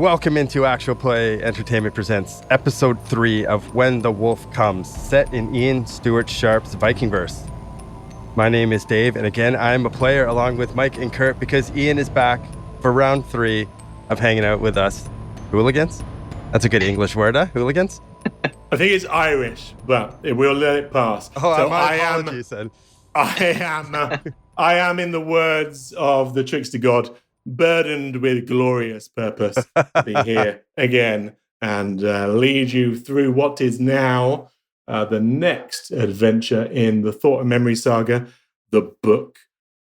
Welcome into Actual Play Entertainment Presents Episode 3 of When the Wolf Comes, set in Ian Stewart Sharp's Vikingverse. My name is Dave, and again, I'm a player along with Mike and Kurt because Ian is back for round 3 of hanging out with us. Hooligans? That's a good English word, huh? Hooligans? I think it's Irish, but we'll let it pass. Oh, so my apologies, then. I am, in the words of the trickster god, burdened with glorious purpose to be here again and lead you through what is now the next adventure in the Thought and Memory saga, the Book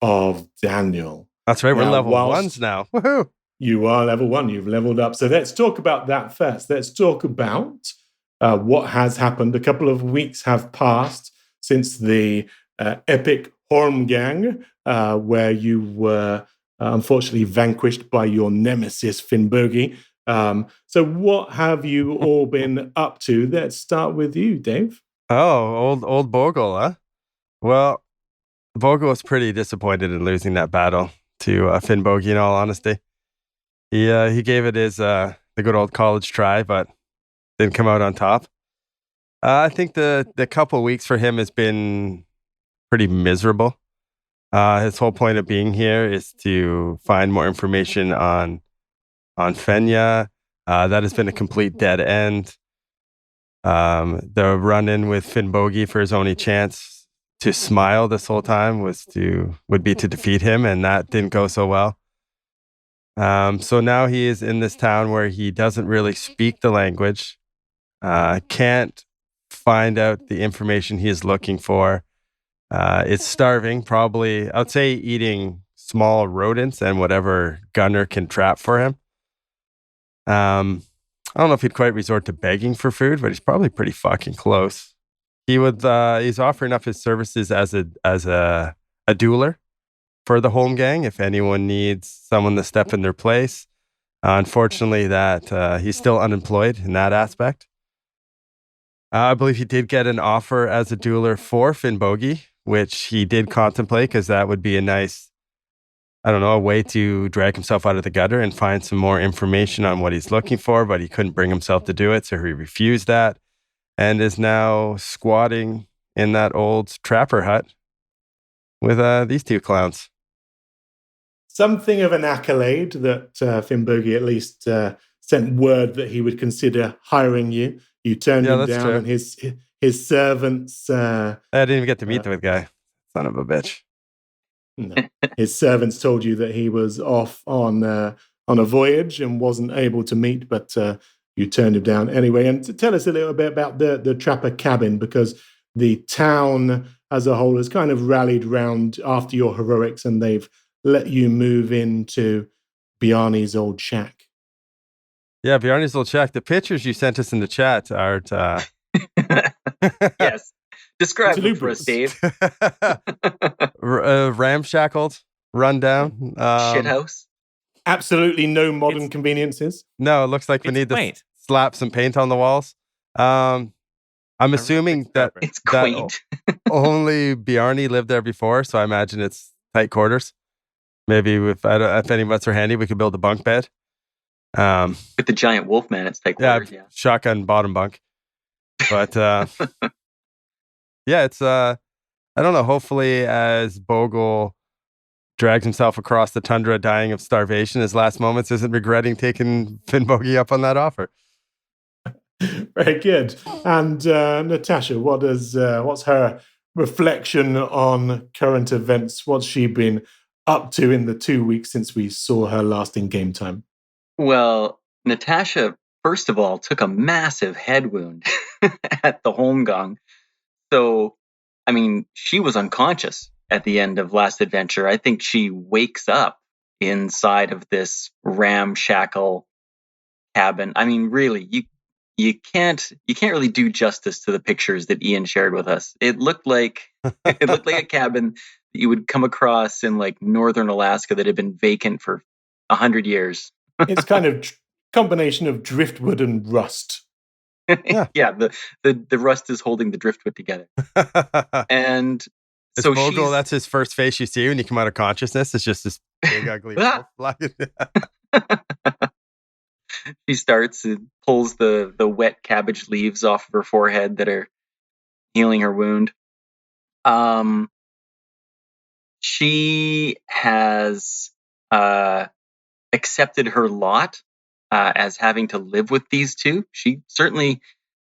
of Daniel. That's right, we're level 1s now. Woohoo! You are level 1, you've leveled up. So let's talk about that first. Let's talk about what has happened. A couple of weeks have passed since the epic Hormgang, where you were unfortunately vanquished by your nemesis, Finnbogi. So what have you all been up to? Let's start with you, Dave. Oh, old Bogle, huh? Well, Bogle was pretty disappointed in losing that battle to Finnbogi, in all honesty. He gave it his the good old college try, but didn't come out on top. I think the couple of weeks for him has been pretty miserable. His whole point of being here is to find more information on Fenya. That has been a complete dead end. The run-in with Finnbogi for his only chance to smile this whole time would be to defeat him, and that didn't go so well. So now he is in this town where he doesn't really speak the language, can't find out the information he is looking for. It's starving, probably, I would say eating small rodents and whatever Gunner can trap for him. I don't know if he'd quite resort to begging for food, but he's probably pretty fucking close. He's offering up his services as a dueler for the Holmgang if anyone needs someone to step in their place. Unfortunately, that he's still unemployed in that aspect. I believe he did get an offer as a dueler for Finnbogi, which he did contemplate because that would be a nice, a way to drag himself out of the gutter and find some more information on what he's looking for, but he couldn't bring himself to do it, so he refused that and is now squatting in that old trapper hut with these two clowns. Something of an accolade that Finnbogi at least sent word that he would consider hiring you. You turned him down, true. And his servants... I didn't even get to meet the guy. Son of a bitch. No. His servants told you that he was off on a voyage and wasn't able to meet, but you turned him down anyway. And to tell us a little bit about the Trapper cabin, because the town as a whole has kind of rallied round after your heroics, and they've let you move into Bjarni's old shack. Yeah, Bjarni's old shack. The pictures you sent us in the chat are... Yes. Describe them for us, Dave. Ramshackled, rundown. Shithouse. Absolutely no modern conveniences. No, it looks like we need to slap some paint on the walls. I'm assuming that it's quaint. Only Bjarni lived there before, so I imagine it's tight quarters. Maybe if any of us are handy, we could build a bunk bed. With the giant wolf man, it's tight quarters. Yeah, shotgun bottom bunk. But yeah, it's I don't know. Hopefully, as Bogle drags himself across the tundra, dying of starvation, his last moments isn't regretting taking Finnbogi up on that offer. Very good. And Natasha, what's her reflection on current events? What's she been up to in the 2 weeks since we saw her last in game time? Well, Natasha, first of all, took a massive head wound at the Holmgang. So, I mean, she was unconscious at the end of last adventure. I think she wakes up inside of this ramshackle cabin. I mean, really, you can't really do justice to the pictures that Ian shared with us. It looked like a cabin that you would come across in like northern Alaska that had been vacant for 100 years. It's kind of combination of driftwood and rust. Yeah, the rust is holding the driftwood together. And so Bogle, that's his first face you see when you come out of consciousness. It's just this big ugly wolf. She starts and pulls the wet cabbage leaves off of her forehead that are healing her wound. She has accepted her lot as having to live with these two. She certainly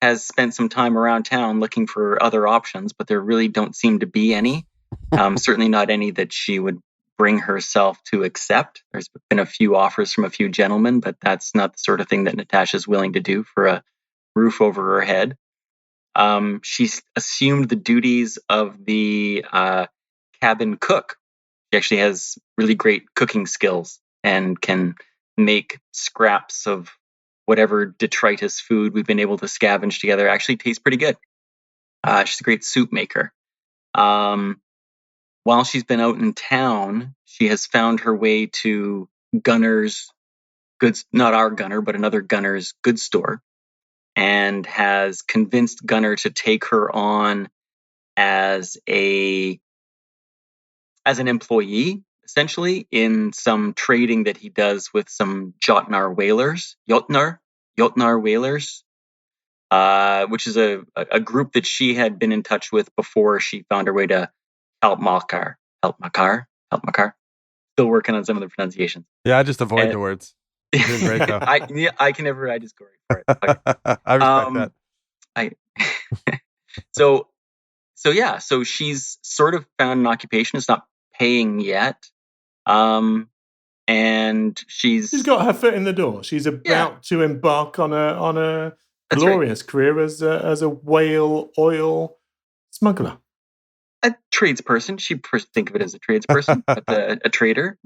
has spent some time around town looking for other options, but there really don't seem to be any. Certainly not any that she would bring herself to accept. There's been a few offers from a few gentlemen, but that's not the sort of thing that Natasha's willing to do for a roof over her head. She's assumed the duties of the cabin cook. She actually has really great cooking skills and can make scraps of whatever detritus food we've been able to scavenge together actually taste pretty good. She's a great soup maker. While she's been out in town, she has found her way to Gunner's goods, not our Gunner, but another Gunner's goods store, and has convinced Gunner to take her on as an employee, essentially, in some trading that he does with some Jotnar whalers, which is a group that she had been in touch with before she found her way to Helpmakar. Still working on some of the pronunciations. Yeah, I just avoid the words. You're doing great, though. I can never. I just go right for it. Okay. I respect that. So she's sort of found an occupation. It's not paying yet, and she's got her foot in the door. She's about to embark on a glorious career as a whale oil smuggler. A tradesperson. She think of it as a tradesperson, a trader.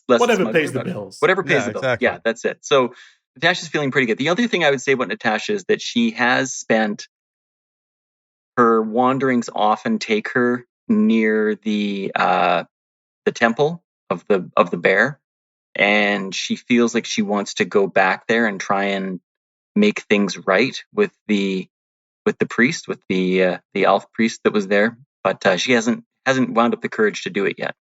Whatever pays the bills. Whatever pays the bills. Exactly. Yeah, that's it. So Natasha's feeling pretty good. The other thing I would say about Natasha is that she has spent her wanderings often take her near the temple of the bear, and she feels like she wants to go back there and try and make things right with the priest, with the elf priest that was there. But she hasn't wound up the courage to do it yet.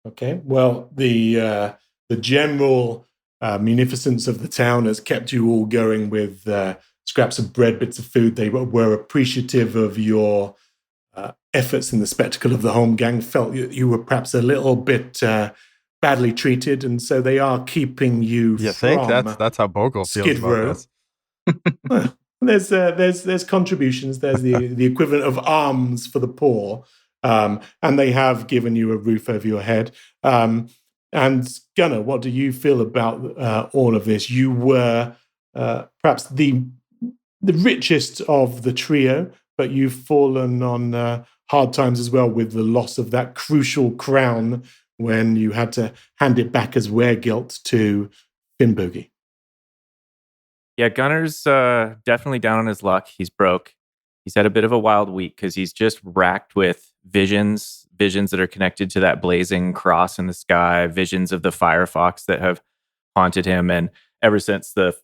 Okay. Well, the general munificence of the town has kept you all going with scraps of bread, bits of food. They were appreciative of your efforts in the spectacle of the home gang. Felt you were perhaps a little bit badly treated, and so they are keeping you. You think that's how Bogle feels about this? There's contributions. There's the equivalent of alms for the poor, and they have given you a roof over your head. And Gunnar, what do you feel about all of this? You were perhaps the richest of the trio, but you've fallen on hard times as well with the loss of that crucial crown when you had to hand it back as weregilt to Finnbogi. Yeah, Gunner's definitely down on his luck. He's broke. He's had a bit of a wild week because he's just racked with visions that are connected to that blazing cross in the sky, visions of the firefox that have haunted him. And ever since the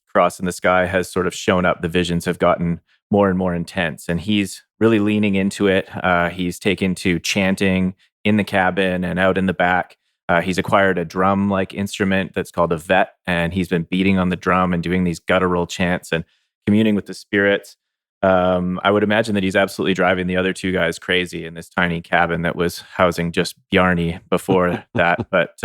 cross in the sky has sort of shown up, the visions have gotten more and more intense. And he's really leaning into it. He's taken to chanting in the cabin and out in the back. He's acquired a drum-like instrument that's called a vet, and he's been beating on the drum and doing these guttural chants and communing with the spirits. I would imagine that he's absolutely driving the other two guys crazy in this tiny cabin that was housing just Bjarni before that. But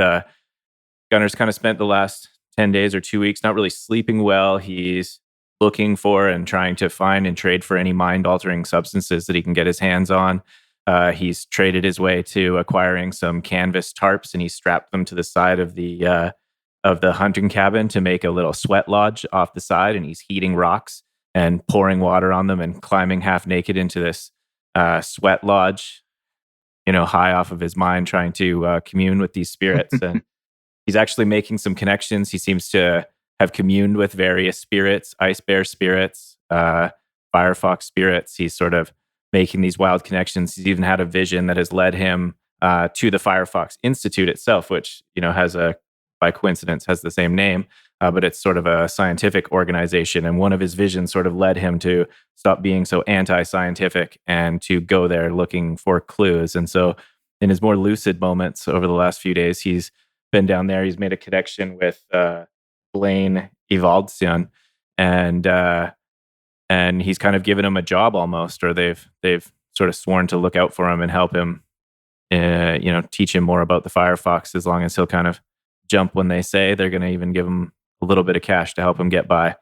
Gunner's kind of spent the last 10 days or 2 weeks not really sleeping well. He's looking for and trying to find and trade for any mind-altering substances that he can get his hands on. He's traded his way to acquiring some canvas tarps, and he strapped them to the side of the hunting cabin to make a little sweat lodge off the side. And he's heating rocks and pouring water on them and climbing half naked into this sweat lodge, high off of his mind, trying to commune with these spirits. And he's actually making some connections. He seems to have communed with various spirits, ice bear spirits, firefox spirits. He's sort of making these wild connections. He's even had a vision that has led him to the Firefox Institute itself, which, by coincidence, has the same name, but it's sort of a scientific organization. And one of his visions sort of led him to stop being so anti-scientific and to go there looking for clues. And so in his more lucid moments over the last few days, he's been down there. He's made a connection with Blaine Evaldian, and he's kind of given him a job almost, or they've sort of sworn to look out for him and help him, teach him more about the Firefox, as long as he'll kind of jump when they say. They're going to even give him a little bit of cash to help him get by.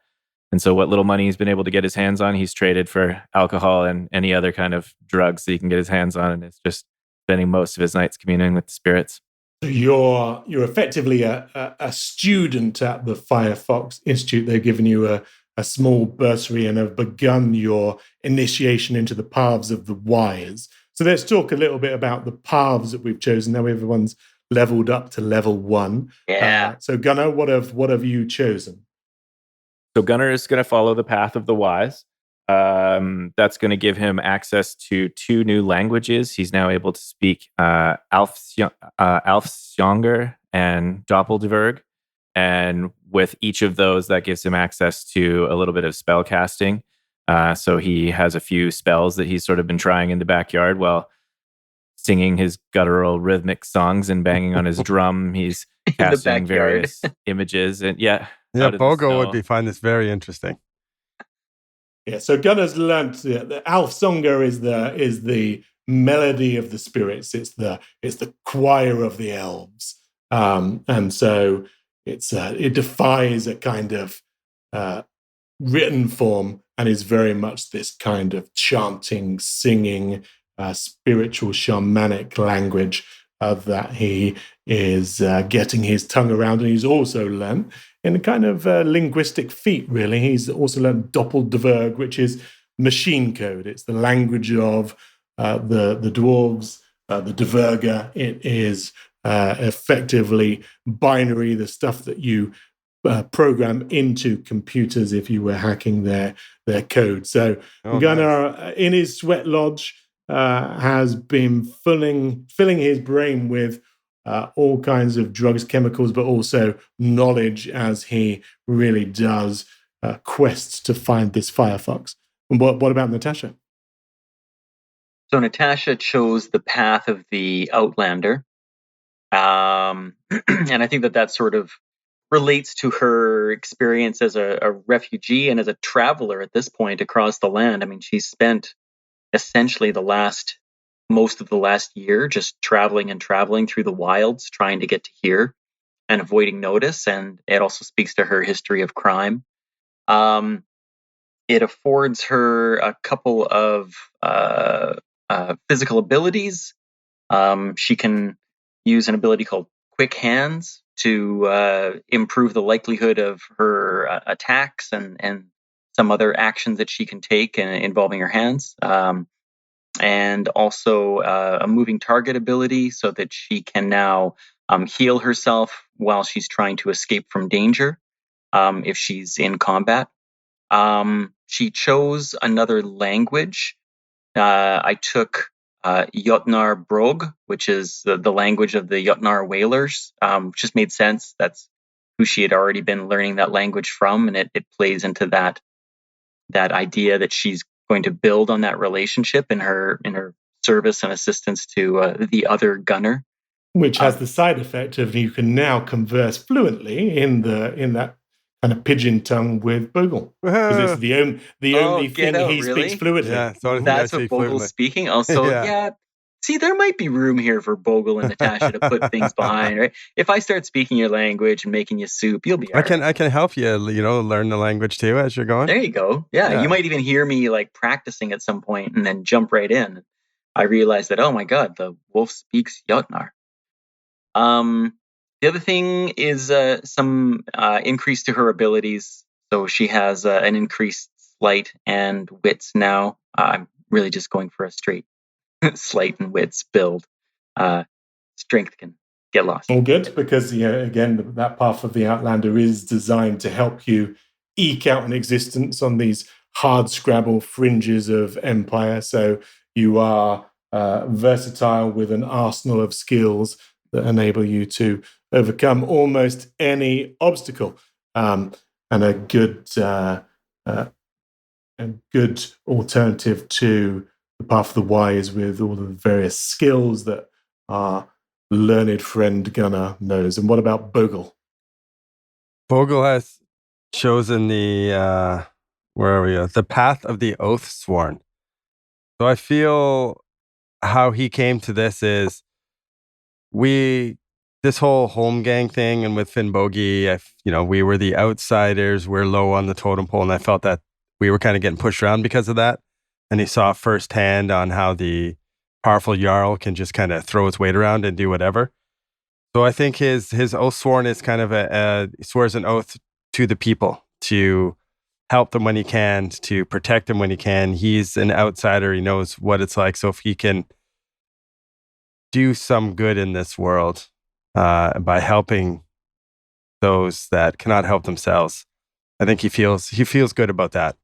And so what little money he's been able to get his hands on, he's traded for alcohol and any other kind of drugs that he can get his hands on, and it's just spending most of his nights communing with the spirits. So you're effectively a student at the Firefox Institute. They've given you a small bursary and have begun your initiation into the paths of the wise. So let's talk a little bit about the paths that we've chosen. Now everyone's leveled up to level 1. Yeah. So Gunnar, what have you chosen? So Gunnar is going to follow the path of the wise. That's going to give him access to 2 new languages. He's now able to speak Alfsjonger and Doppeldeverg. And with each of those, that gives him access to a little bit of spell casting. So he has a few spells that he's sort of been trying in the backyard while singing his guttural rhythmic songs and banging on his drum. He's casting various images. And Bogo would find this very interesting. Yeah, so Gunnar's learned the Alfsjonger is the melody of the spirits. It's the choir of the elves, and so it defies a kind of written form and is very much this kind of chanting, singing, spiritual shamanic language that he is getting his tongue around. And he's also learned in a kind of linguistic feat, really. He's also learned Doppeldeverg, which is machine code. It's the language of the dwarves, the Dverga. It is effectively binary, the stuff that you program into computers if you were hacking their code. So Gunnar, in his sweat lodge, has been filling his brain with all kinds of drugs, chemicals, but also knowledge as he really does quest to find this Firefox. And what about Natasha? So Natasha chose the path of the Outlander. And I think that sort of relates to her experience as a refugee and as a traveler at this point across the land. I mean, she's spent essentially most of the last year just traveling through the wilds, trying to get to here and avoiding notice. And it also speaks to her history of crime. It affords her a couple of physical abilities. She can use an ability called Quick Hands to improve the likelihood of her attacks and some other actions that she can take involving her hands. And also a moving target ability so that she can now heal herself while she's trying to escape from danger if she's in combat. She chose another language. I took Jotnar Brog, which is the language of the Jotnar whalers, which just made sense. That's who she had already been learning that language from, and it plays into that idea that she's going to build on that relationship in her service and assistance to the other gunner, which has the side effect of you can now converse fluently in that kind of pigeon tongue with Bogle, because it's the only thing he speaks fluently. Yeah, so that's what Bogle's speaking. Also, yeah. See, there might be room here for Bogle and Natasha to put things behind, right? If I start speaking your language and making you soup, you'll be all right. I can help you, learn the language too as you're going. There you go. Yeah, you might even hear me like practicing at some point and then jump right in. I realized that, oh my God, the wolf speaks Jotnar. The other thing is some increase to her abilities. So she has an increased sleight and wits now. I'm really just going for a straight sleight and wits build. Strength can get lost. All good, because again, that path of the Outlander is designed to help you eke out an existence on these hard scrabble fringes of empire. So you are versatile with an arsenal of skills that enable you to overcome almost any obstacle, and a good alternative to the path of the wise with all the various skills that our learned friend Gunnar knows. And what about Bogle? Vogel has chosen where are we? The path of the oath sworn. So I feel how he came to this is this whole home gang thing, and with Finn Bogey, we were the outsiders. We're low on the totem pole, and I felt that we were kind of getting pushed around because of that. And he saw firsthand on how the powerful Jarl can just kind of throw his weight around and do whatever. So I think his oath sworn is kind of he swears an oath to the people to help them when he can, to protect them when he can. He's an outsider. He knows what it's like. So if he can do some good in this world by helping those that cannot help themselves, I think he feels good about that.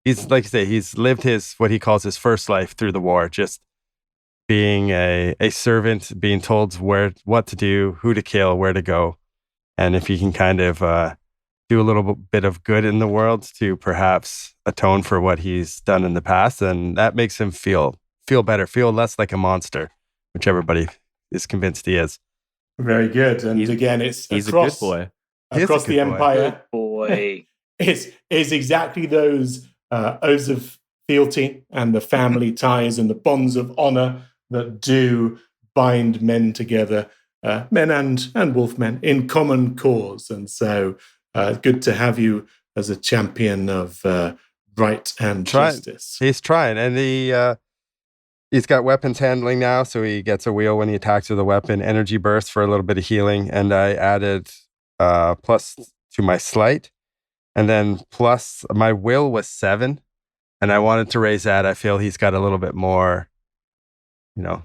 He's, like you say, he's lived what he calls his first life through the war, just being a servant, being told what to do, who to kill, where to go. And if he can kind of do a little bit of good in the world to perhaps atone for what he's done in the past, and that makes him feel better, feel less like a monster, which everybody is convinced he is. Very good. And again, he's a good boy. Across the Empire. Good boy. is exactly those oaths of fealty and the family ties and the bonds of honor that do bind men together, men and wolfmen, in common cause. And so good to have you as a champion of right and justice. He's trying, and he's got weapons handling now, so he gets a wheel when he attacks with a weapon, energy burst for a little bit of healing, and I added plus to my sleight, and then plus my will was 7, and I wanted to raise that. I feel he's got a little bit more,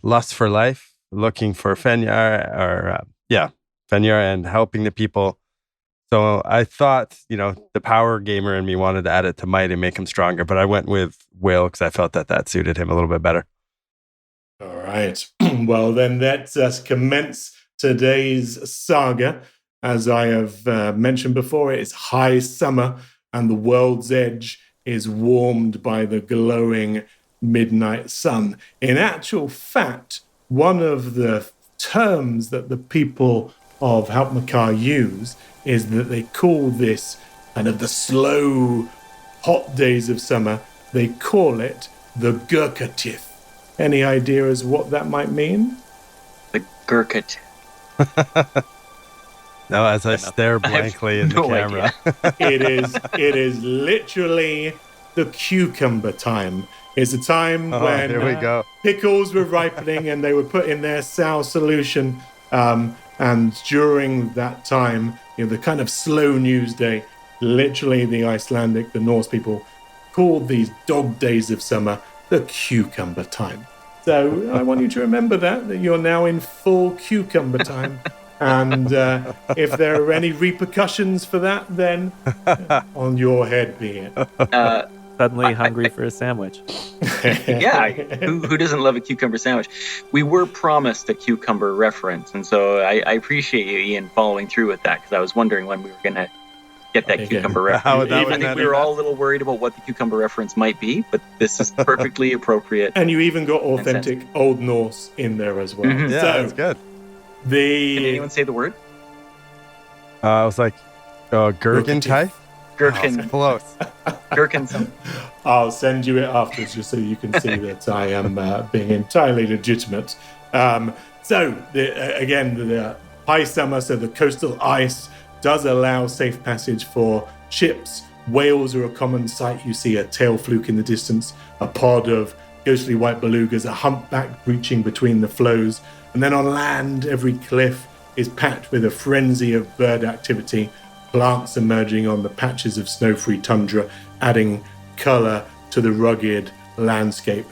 lust for life, looking for Fenjar, Fenjar, and helping the people. So I thought, the power gamer in me wanted to add it to might and make him stronger, but I went with will because I felt that suited him a little bit better. All right. Well, then let us commence today's saga. As I have mentioned before, it is high summer and the world's edge is warmed by the glowing midnight sun. In actual fact, one of the terms that the people of Halpmakar use is that they call this kind of the slow, hot days of summer. They call it the Gurkhatif. Any idea as what that might mean? The Gurkhatif. No, as I stare blankly in the camera. It is literally the cucumber time. It's a time when here we go. Pickles were ripening and they were put in their sour solution. And during that time, the kind of slow news day, literally the Norse people called these dog days of summer the cucumber time. So I want you to remember that you're now in full cucumber time. And if there are any repercussions for that, then on your head be it. Suddenly hungry for a sandwich. Yeah, who doesn't love a cucumber sandwich? We were promised a cucumber reference, and so I appreciate you, Ian, following through with that, because I was wondering when we were going to get that cucumber reference. I think we were all a little worried about what the cucumber reference might be, but this is perfectly appropriate. And you even got authentic Old Norse in there as well. Mm-hmm. Yeah, so, that's good. Can anyone say the word? I was like, Gurgentai? Gherkin. Oh, close. Gherkin. I'll send you it afterwards just so you can see that I am being entirely legitimate. The high summer, so the coastal ice does allow safe passage for ships. Whales are a common sight. You see a tail fluke in the distance, a pod of ghostly white belugas, a humpback breaching between the floes. And then on land, every cliff is packed with a frenzy of bird activity, plants emerging on the patches of snow-free tundra, adding color to the rugged landscape.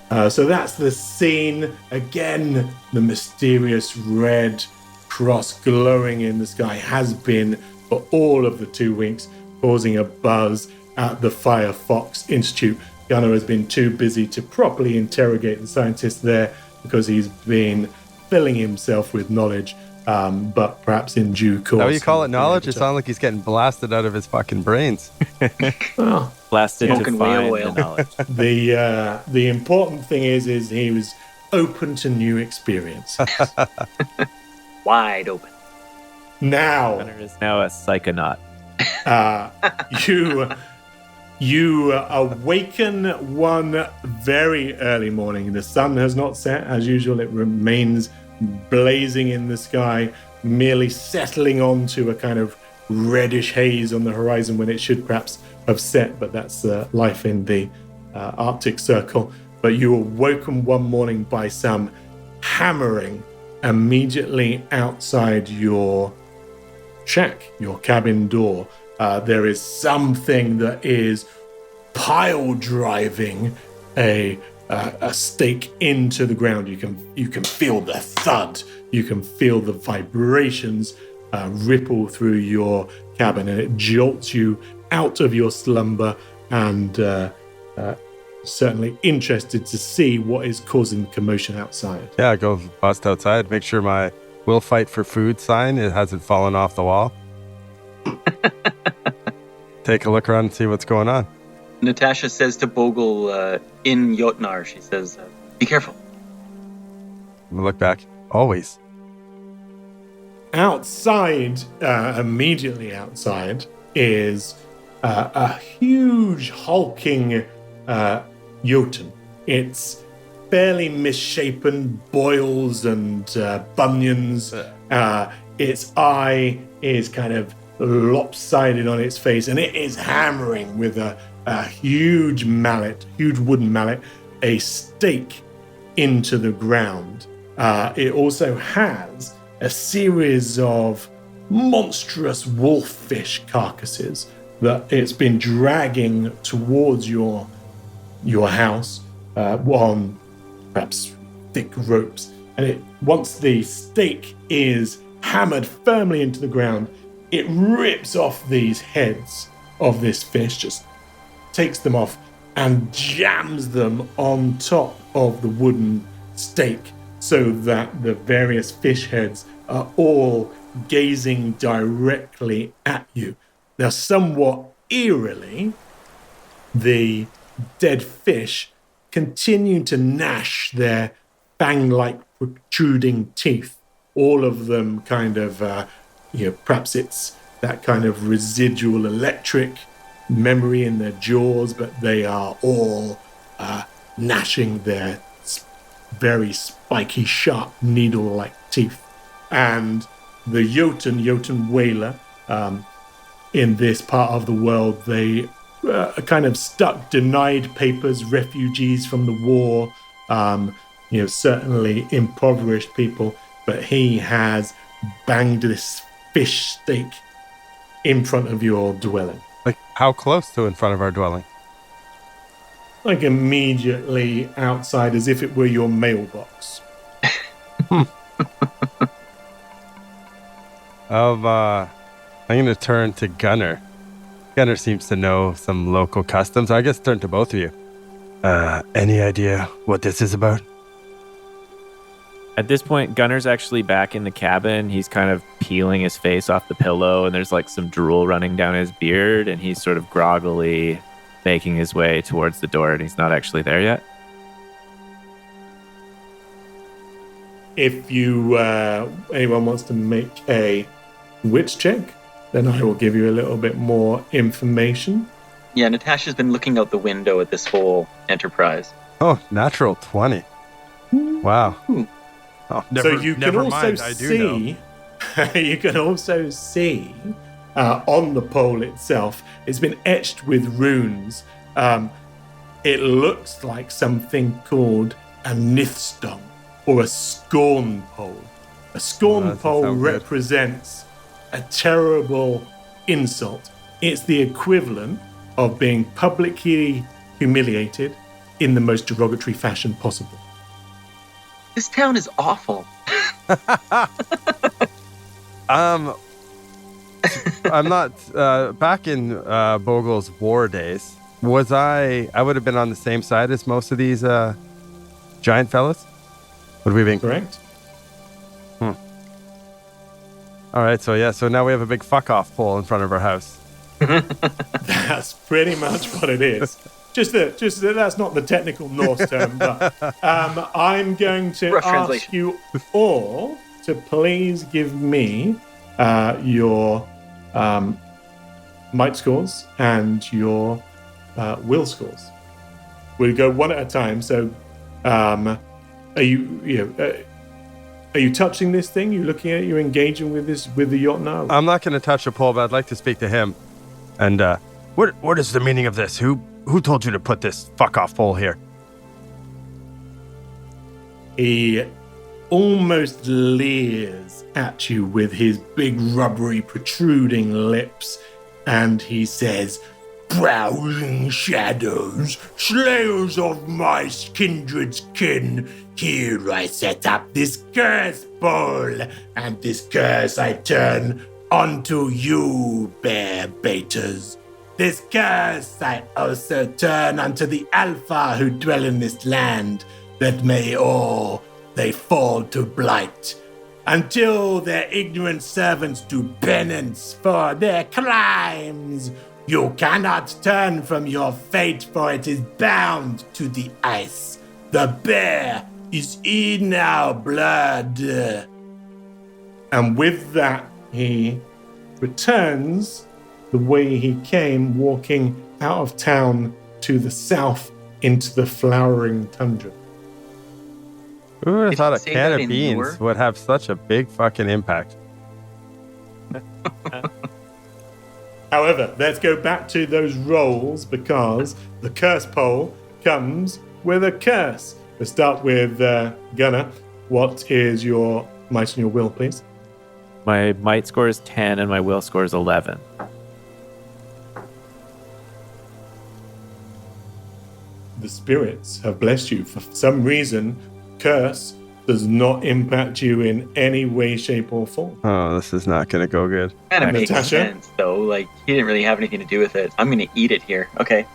So that's the scene. Again, the mysterious red cross glowing in the sky has been for all of the 2 weeks, causing a buzz at the Firefox Institute. Gunnar has been too busy to properly interrogate the scientist there because he's been filling himself with knowledge, but perhaps in due course. How you call it knowledge? It sounds like he's getting blasted out of his fucking brains. Blasted to Smoking find whale the knowledge. The important thing is he was open to new experiences. Wide open. Now, Gunnar is now a psychonaut. You awaken one very early morning. The sun has not set. As usual, it remains blazing in the sky, merely settling onto a kind of reddish haze on the horizon when it should perhaps have set, but that's life in the Arctic Circle. But you were woken one morning by some hammering immediately outside your shack, your cabin door. There is something that is pile driving a stake into the ground. You can feel the thud. You can feel the vibrations ripple through your cabin, and it jolts you out of your slumber. And certainly interested to see what is causing commotion outside. Yeah, go bust outside. Make sure my "Will fight for food" sign it hasn't fallen off the wall. Take a look around and see what's going on. Natasha says to Bogle in Jotnar, she says, be careful. Look back. Always. Outside, immediately outside, is a huge hulking Jotun. It's fairly misshapen, boils and bunions. Its eye is kind of lopsided on its face, and it is hammering with a huge wooden mallet, a stake into the ground. It also has a series of monstrous wolffish carcasses that it's been dragging towards your house on perhaps thick ropes. And once the stake is hammered firmly into the ground, it rips off these heads of this fish, just takes them off and jams them on top of the wooden stake so that the various fish heads are all gazing directly at you. Now, somewhat eerily, the dead fish continue to gnash their fang-like protruding teeth, all of them kind of perhaps it's that kind of residual electric memory in their jaws, but they are all gnashing their very spiky, sharp, needle-like teeth. And the Jotun whaler, in this part of the world, they are kind of stuck, denied papers, refugees from the war, certainly impoverished people, but he has banged this fish stake in front of your dwelling. Like, how close to in front of our dwelling? Like immediately outside, as if it were your mailbox. I'm going to turn to Gunner. Gunner seems to know some local customs. I guess turn to both of you. Any idea what this is about? At this point, Gunner's actually back in the cabin. He's kind of peeling his face off the pillow, and there's like some drool running down his beard, and he's sort of groggily making his way towards the door, and he's not actually there yet. If you anyone wants to make a wits check, then I will give you a little bit more information. Yeah, Natasha's been looking out the window at this whole enterprise. Oh, natural 20. Wow. Oh, so you can also see, you can also see on the pole itself, it's been etched with runes. It looks like something called a nithstone or a scorn pole. A scorn pole represents a terrible insult. It's the equivalent of being publicly humiliated in the most derogatory fashion possible. This town is awful. I'm not back in Bogle's war days. Was I would have been on the same side as most of these giant fellas? Would we be correct? All right, so now we have a big fuck off pole in front of our house. That's pretty much what it is. Just that's not the technical Norse term, but I'm going to ask you all to please give me your might scores and your will scores. We'll go one at a time. So, are you touching this thing? You looking at it? You engaging with the yacht now? I'm not going to touch the pole, but I'd like to speak to him. And what is the meaning of this? Who told you to put this fuck off pole here? He almost leers at you with his big rubbery protruding lips, and he says, "Prowling shadows, slayers of my kindred's kin, here I set up this curse pole, and this curse I turn onto you, bear baiters. This curse I also turn unto the Alpha who dwell in this land, that may all they fall to blight, until their ignorant servants do penance for their crimes. You cannot turn from your fate, for it is bound to the ice. The bear is in our blood." And with that, he returns the way he came, walking out of town to the south into the flowering tundra. Who would have Did thought he a say can that of in beans lore? would have such a big fucking impact? However, let's go back to those rolls, because the curse pole comes with a curse. Let's start with Gunnar. What is your might and your will, please? My might score is 10 and my will score is 11. The spirits have blessed you. For some reason, curse does not impact you in any way, shape, or form. Oh, this is not going to go good. Kind of makes Natasha? sense, though. Like, he didn't really have anything to do with it. I'm going to eat it here. Okay.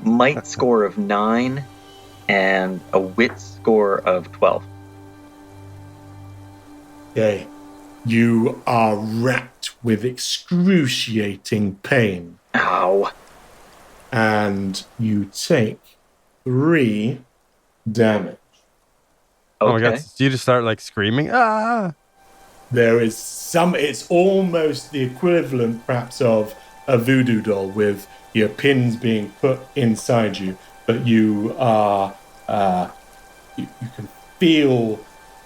Might score of 9 and a wit score of 12. Okay. You are racked with excruciating pain, Ow. and you take 3 damage. Oh my Okay. god, do you just start like screaming? Ah! There is it's almost the equivalent perhaps of a voodoo doll with your pins being put inside you, but you are, you can feel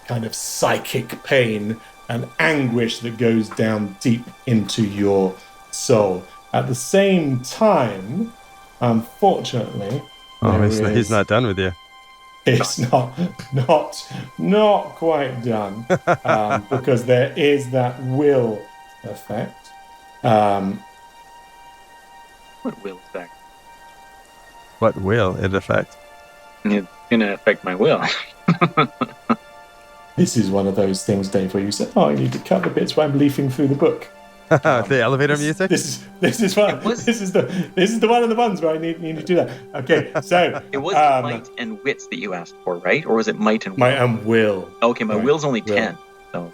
kind of psychic pain and anguish that goes down deep into your soul. At the same time, unfortunately, Oh, there he's is- not done with you. It's not quite done, because there is that will effect. What will affect? What will it affect? It's going to affect my will. This is one of those things, Dave, where you said, "Oh, I need to cut the bits where I'm leafing through the book." The elevator music? This is one. This is the one of the ones where I need to do that. Okay, so It was might and wits that you asked for, right? Or was it might and will? my will. Okay, my Right, will's only will. 10. So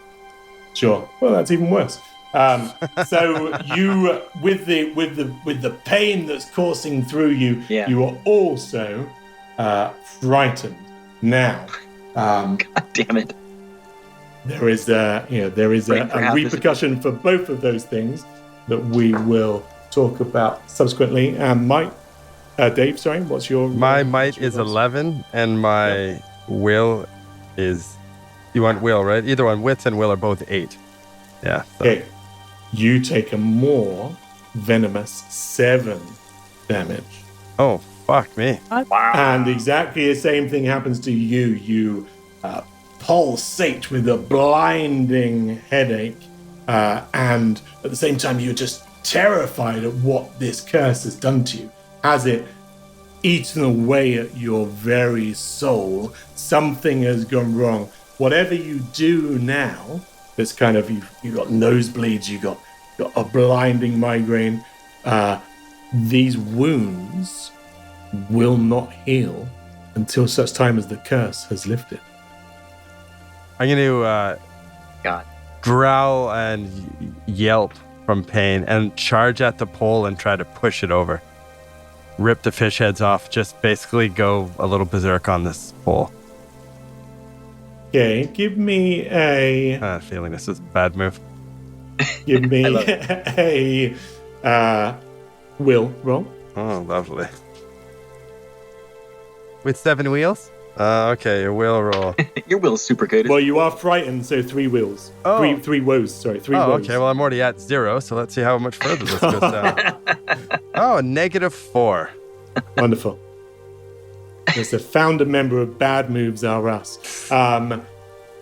Sure. Well, that's even worse. So you, with the pain that's coursing through you, Yeah. you are also frightened. Now, God damn it. there is a Brain for half this- repercussion for both of those things that we will talk about subsequently. Might, Dave, sorry, what's your? My might what's your is voice? 11, and my will is... You want will, right? Either one. Wits and will are both 8. Yeah. So. Okay, you take a more venomous 7 damage. Oh, fuck me. And exactly the same thing happens to you. You pulsate with a blinding headache, and at the same time, you're just terrified at what this curse has done to you. Has it eaten away at your very soul? Something has gone wrong. Whatever you do now, that's kind of you got nosebleeds, you got a blinding migraine. These wounds will not heal until such time as the curse has lifted. I'm going to God. growl and yelp from pain and charge at the pole and try to push it over. Rip the fish heads off. Just basically go a little berserk on this pole. Okay, give me a I have a feeling this is a bad move. give me I love a Will roll. Oh, lovely. With 7 wheels? Okay, your wheel roll. Your will's super good. Well, you are frightened, so 3 wills. Oh. Three woes. Sorry, 3 Oh, woes. okay. Well, I'm already at 0, so let's see how much further this goes down. Oh, a -4. Wonderful. It's the founder member of Bad Moves Are Us.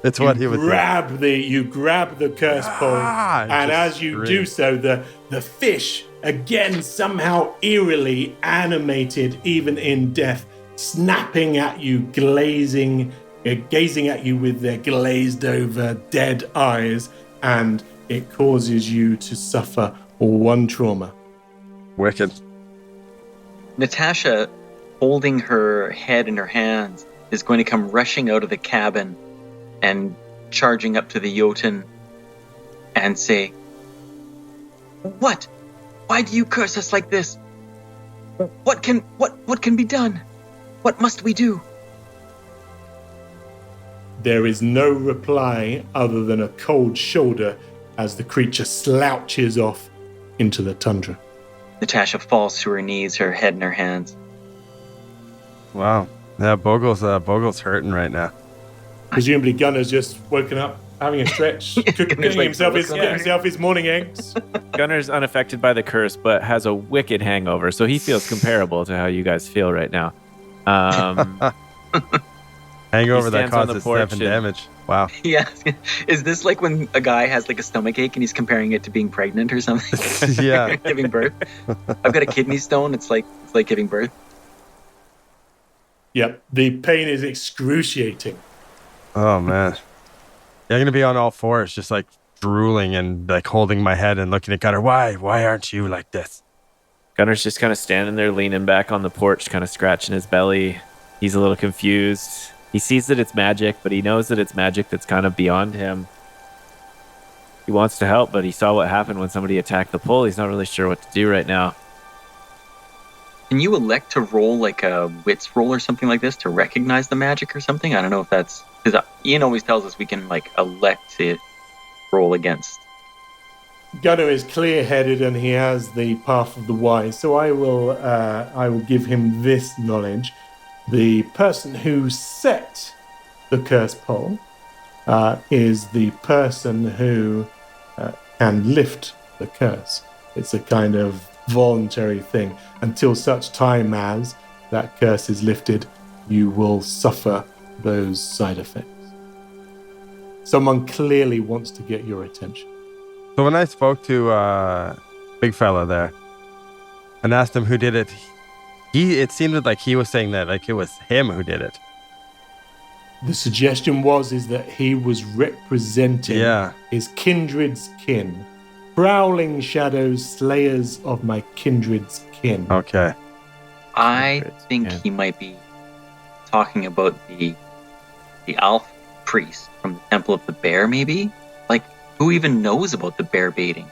It's what he would You grab the curse pole, and as you do so, the fish, again somehow eerily animated, even in death, snapping at you, gazing at you with their glazed over dead eyes, and it causes you to suffer 1 trauma. Wicked. Natasha, holding her head in her hands, is going to come rushing out of the cabin and charging up to the Jotun and say, "What? Why do you curse us like this? What can be done? What must we do?" There is no reply other than a cold shoulder as the creature slouches off into the tundra. Natasha falls to her knees, her head in her hands. Wow. Yeah, Bogle's hurting right now. Presumably Gunner's just woken up, having a stretch, getting himself his morning eggs. Gunner's unaffected by the curse, but has a wicked hangover, so he feels comparable to how you guys feel right now. Hangover that stands on the causes porch 7 and- damage. Wow. Yeah. Is this like when a guy has like a stomach ache and he's comparing it to being pregnant or something? Yeah. Giving birth? I've got a kidney stone. It's like giving birth. Yep, the pain is excruciating. Oh, man. Yeah, I'm going to be on all fours, just like drooling and like holding my head and looking at Gunner. Why? Why aren't you like this? Gunner's just kind of standing there, leaning back on the porch, kind of scratching his belly. He's a little confused. He sees that it's magic, but he knows that it's magic that's kind of beyond him. He wants to help, but he saw what happened when somebody attacked the pole. He's not really sure what to do right now. Can you elect to roll like a wits roll or something like this to recognize the magic or something? I don't know if that's... Because Ian always tells us we can like elect to roll against. Gunner is clear-headed and he has the path of the wise, so I will give him this knowledge. The person who set the curse pole is the person who can lift the curse. It's a kind of voluntary thing. Until such time as that curse is lifted, you will suffer those side effects. Someone clearly wants to get your attention. So when I spoke to big fella there and asked him who did it, it seemed like he was saying that like it was him who did it. The suggestion is that he was representing his kindred's kin. Prowling shadows, slayers of my kindred's kin. Okay. I think he might be talking about the elf priest from the Temple of the Bear, maybe? Like, who even knows about the bear baiting?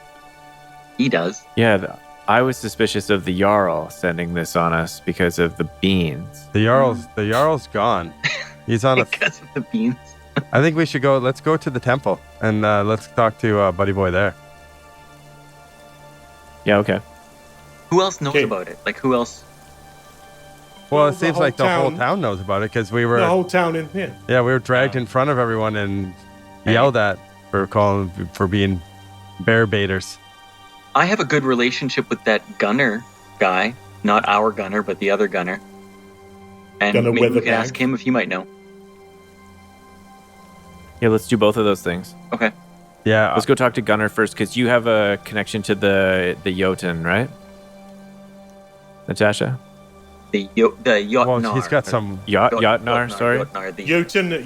He does. Yeah, I was suspicious of the Jarl sending this on us because of the beans. The Jarl's gone. He's on Because of the beans. I think we should go. Let's go to the temple and let's talk to Buddy Boy there. Yeah, okay. Who else knows about it? Like, who else? Well, Well, it seems like the whole town knows about it because we were The whole town in here. we were dragged in front of everyone and yelled at for being bear baiters. I have a good relationship with that gunner guy. Not our gunner, but the other gunner. And Gunner maybe we Weatherbag. could ask him if he might know. Yeah, let's do both of those things. Okay. Yeah. Let's go talk to Gunner first because you have a connection to the Jotun, right? Natasha? The Jotnar. Well, he's got some. Jotnar, sorry. Jotnar, the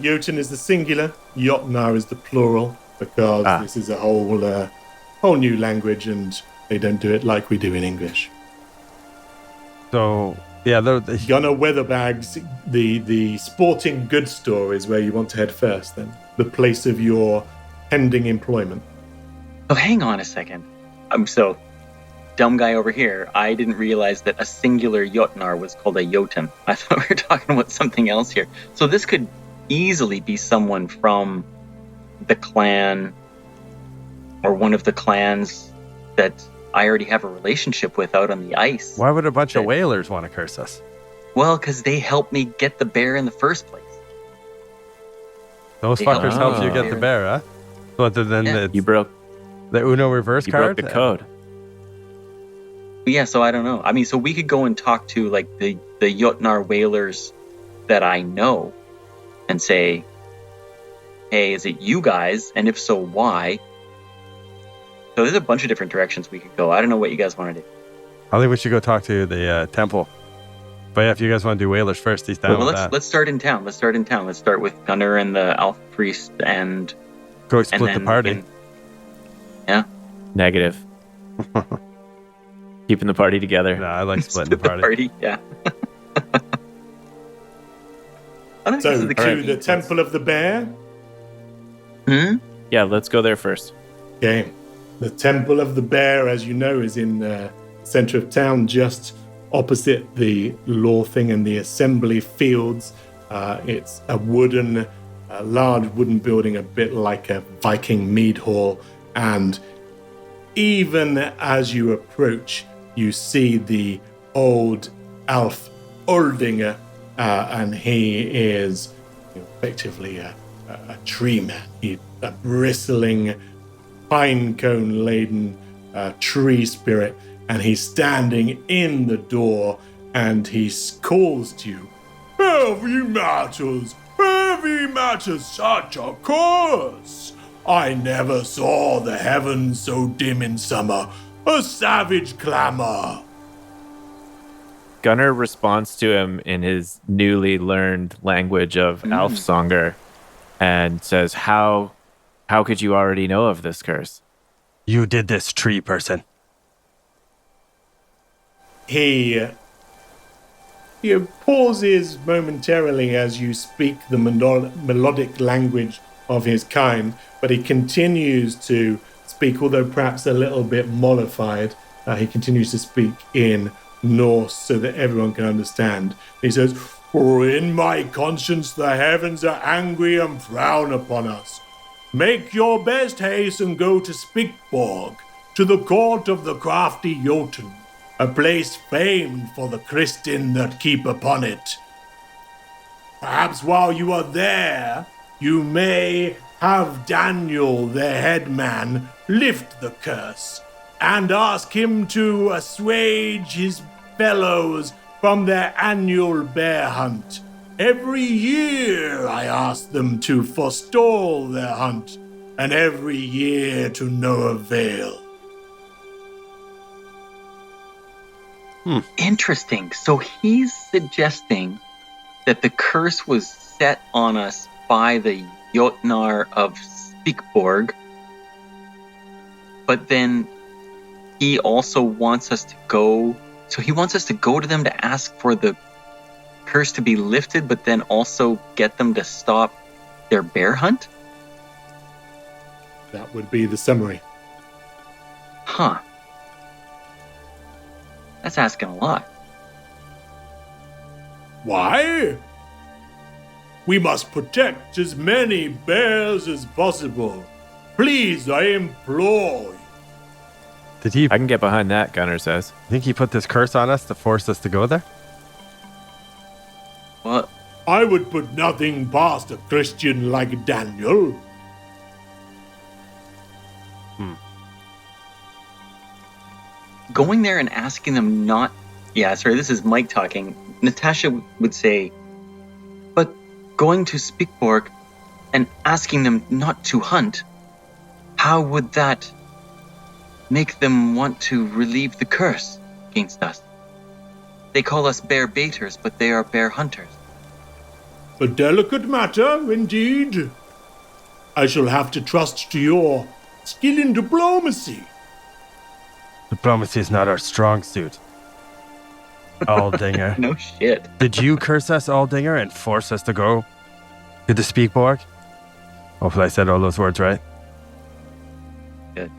Jotun is the singular, Jotnar is the plural, because this is a whole new language and they don't do it like we do in English. So yeah, Gunner Weatherbags, the sporting goods store is where you want to head first. Then the place of your pending employment. Oh, hang on a second. I'm so dumb guy over here. I didn't realize that a singular Jotnar was called a Jotun. I thought we were talking about something else here. So this could easily be someone from the clan or one of the clans that I already have a relationship with out on the ice. Why would a bunch of That- whalers want to curse us? Well, because they helped me get the bear in the first place. Those They fuckers helped helped you me get the bear, huh? So other than Yeah. the You broke Uno reverse you card? broke the code. Yeah, so I don't know. I mean, so we could go and talk to like the Jotnar whalers that I know and say, hey, is it you guys? And if so, why? So there's a bunch of different directions we could go. I don't know what you guys want to do. I think we should go talk to the temple. But yeah, if you guys want to do whalers first, he's down Well, with that. let's start in town. Let's start with Gunnar and the Alpha Priest and Go split the then party. Negative. Keeping the party together. Nah, I like splitting the party. Yeah. I don't think So this is the to key. the Temple of the Bear. Hmm? Yeah, let's go there first. Okay. The Temple of the Bear, as you know, is in the center of town, just opposite the law thing and the assembly fields. It's a large wooden building, a bit like a Viking mead hall. And even as you approach, you see the old Alf Oldinger, and he is effectively a tree man. He's a bristling, pine cone laden tree spirit, and he's standing in the door and he calls to you. Heavy matters, such a curse. I never saw the heavens so dim in summer, a savage clamor. Gunnar responds to him in his newly learned language of Alfsonger and says, How could you already know of this curse? You did this, tree person. He pauses momentarily as you speak the melodic language of his kind, but he continues to speak, although perhaps a little bit mollified. He continues to speak in Norse so that everyone can understand. He says, "For in my conscience the heavens are angry and frown upon us. Make your best haste and go to Spickborg, to the court of the crafty Jotun, a place famed for the Kristin that keep upon it. Perhaps while you are there, you may have Daniel, their headman, lift the curse, and ask him to assuage his fellows from their annual bear hunt. Every year I ask them to forestall their hunt, and every year to no avail." Interesting. So he's suggesting that the curse was set on us by the Jotnar of Spickborg, but then he also wants us to go. So he wants us to go to them to ask for the curse to be lifted, but then also get them to stop their bear hunt? That would be the summary. Huh. That's asking a lot. Why? We must protect as many bears as possible. Please, I implore you. Did he I can get behind that, Gunnar says. think he put this curse on us to force us to go there? Well, I would put nothing past a Christian like Daniel. going there and asking them not. Yeah, sorry, this is Mike talking. Natasha would say, but going to Spickborg and asking them not to hunt, how would that make them want to relieve the curse against us? They call us bear baiters, but they are bear hunters. A delicate matter, indeed. I shall have to trust to your skill in diplomacy. Diplomacy is not our strong suit. Aldinger. No shit. Did you curse us, Aldinger, and force us to go to the Speakborg? Hopefully I said all those words right. Good.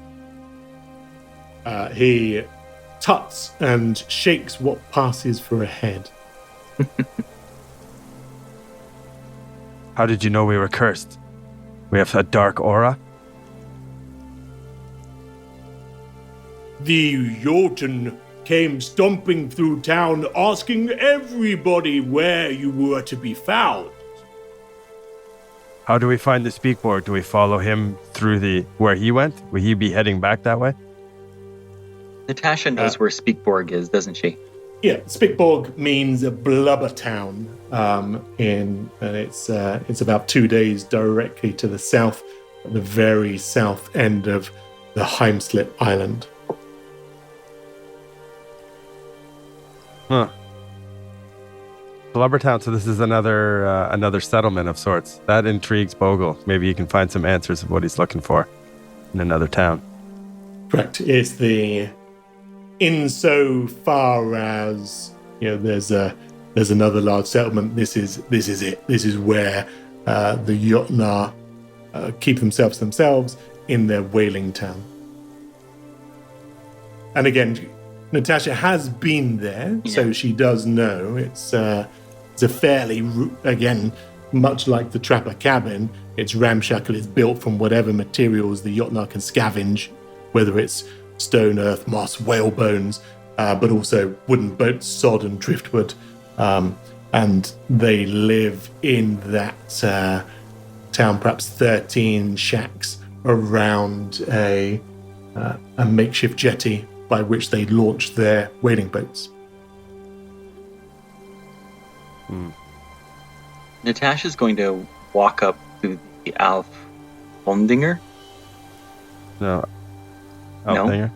He tuts and shakes what passes for a head. How did you know we were cursed? We have a dark aura? the Jotun came stomping through town asking everybody where you were to be found. How do we find the Speakborg? Do we follow him through where he went? Will he be heading back that way? Natasha knows where Speakborg is, doesn't she? Yeah, Spickborg means a blubber town, and it's about 2 days directly to the south, at the very south end of the Heimslit Island. Huh. Blubbertown, so this is another settlement of sorts. That intrigues Bogle. Maybe you can find some answers of what he's looking for in another town. Correct. It's the insofar as there's another large settlement. This is it. This is where the Jotnar keep themselves in their whaling town. And again, Natasha has been there, so she does know. It's a fairly, again, much like the Trapper cabin, it's ramshackle. It's built from whatever materials the Jotnar can scavenge, whether it's stone, earth, moss, whale bones, but also wooden boats, sod and driftwood. And they live in that town, perhaps 13 shacks around a makeshift jetty by which they launch their whaling boats. Natasha's going to walk up to the Alf Holmdinger. No. Aldinger.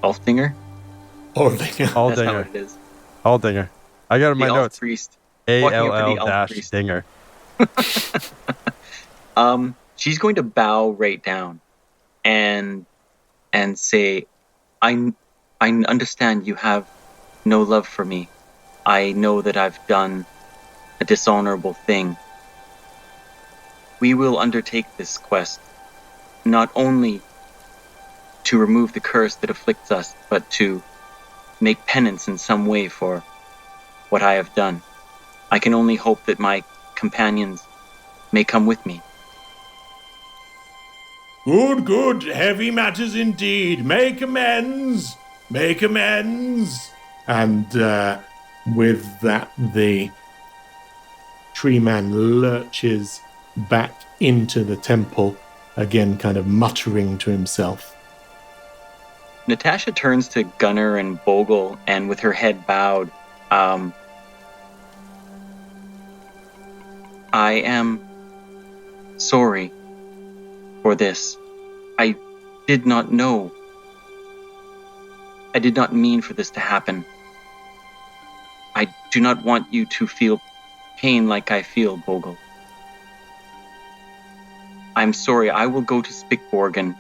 Alfdinger? Aldinger. That's not what it is. Aldinger. I got it in my The notes. Alf priest. ALL-Dinger. She's going to bow right down and say, I understand you have no love for me. I know that I've done a dishonorable thing. We will undertake this quest, not only to remove the curse that afflicts us, but to make penance in some way for what I have done. I can only hope that my companions may come with me. Good. Heavy matters indeed. Make amends. And with that, the tree man lurches back into the temple, again kind of muttering to himself. Natasha turns to Gunnar and Bogle, and with her head bowed, I am sorry for this. I did not know. I did not mean for this to happen. I do not want you to feel pain like I feel, Bogle. I'm sorry. I will go to Spickborg and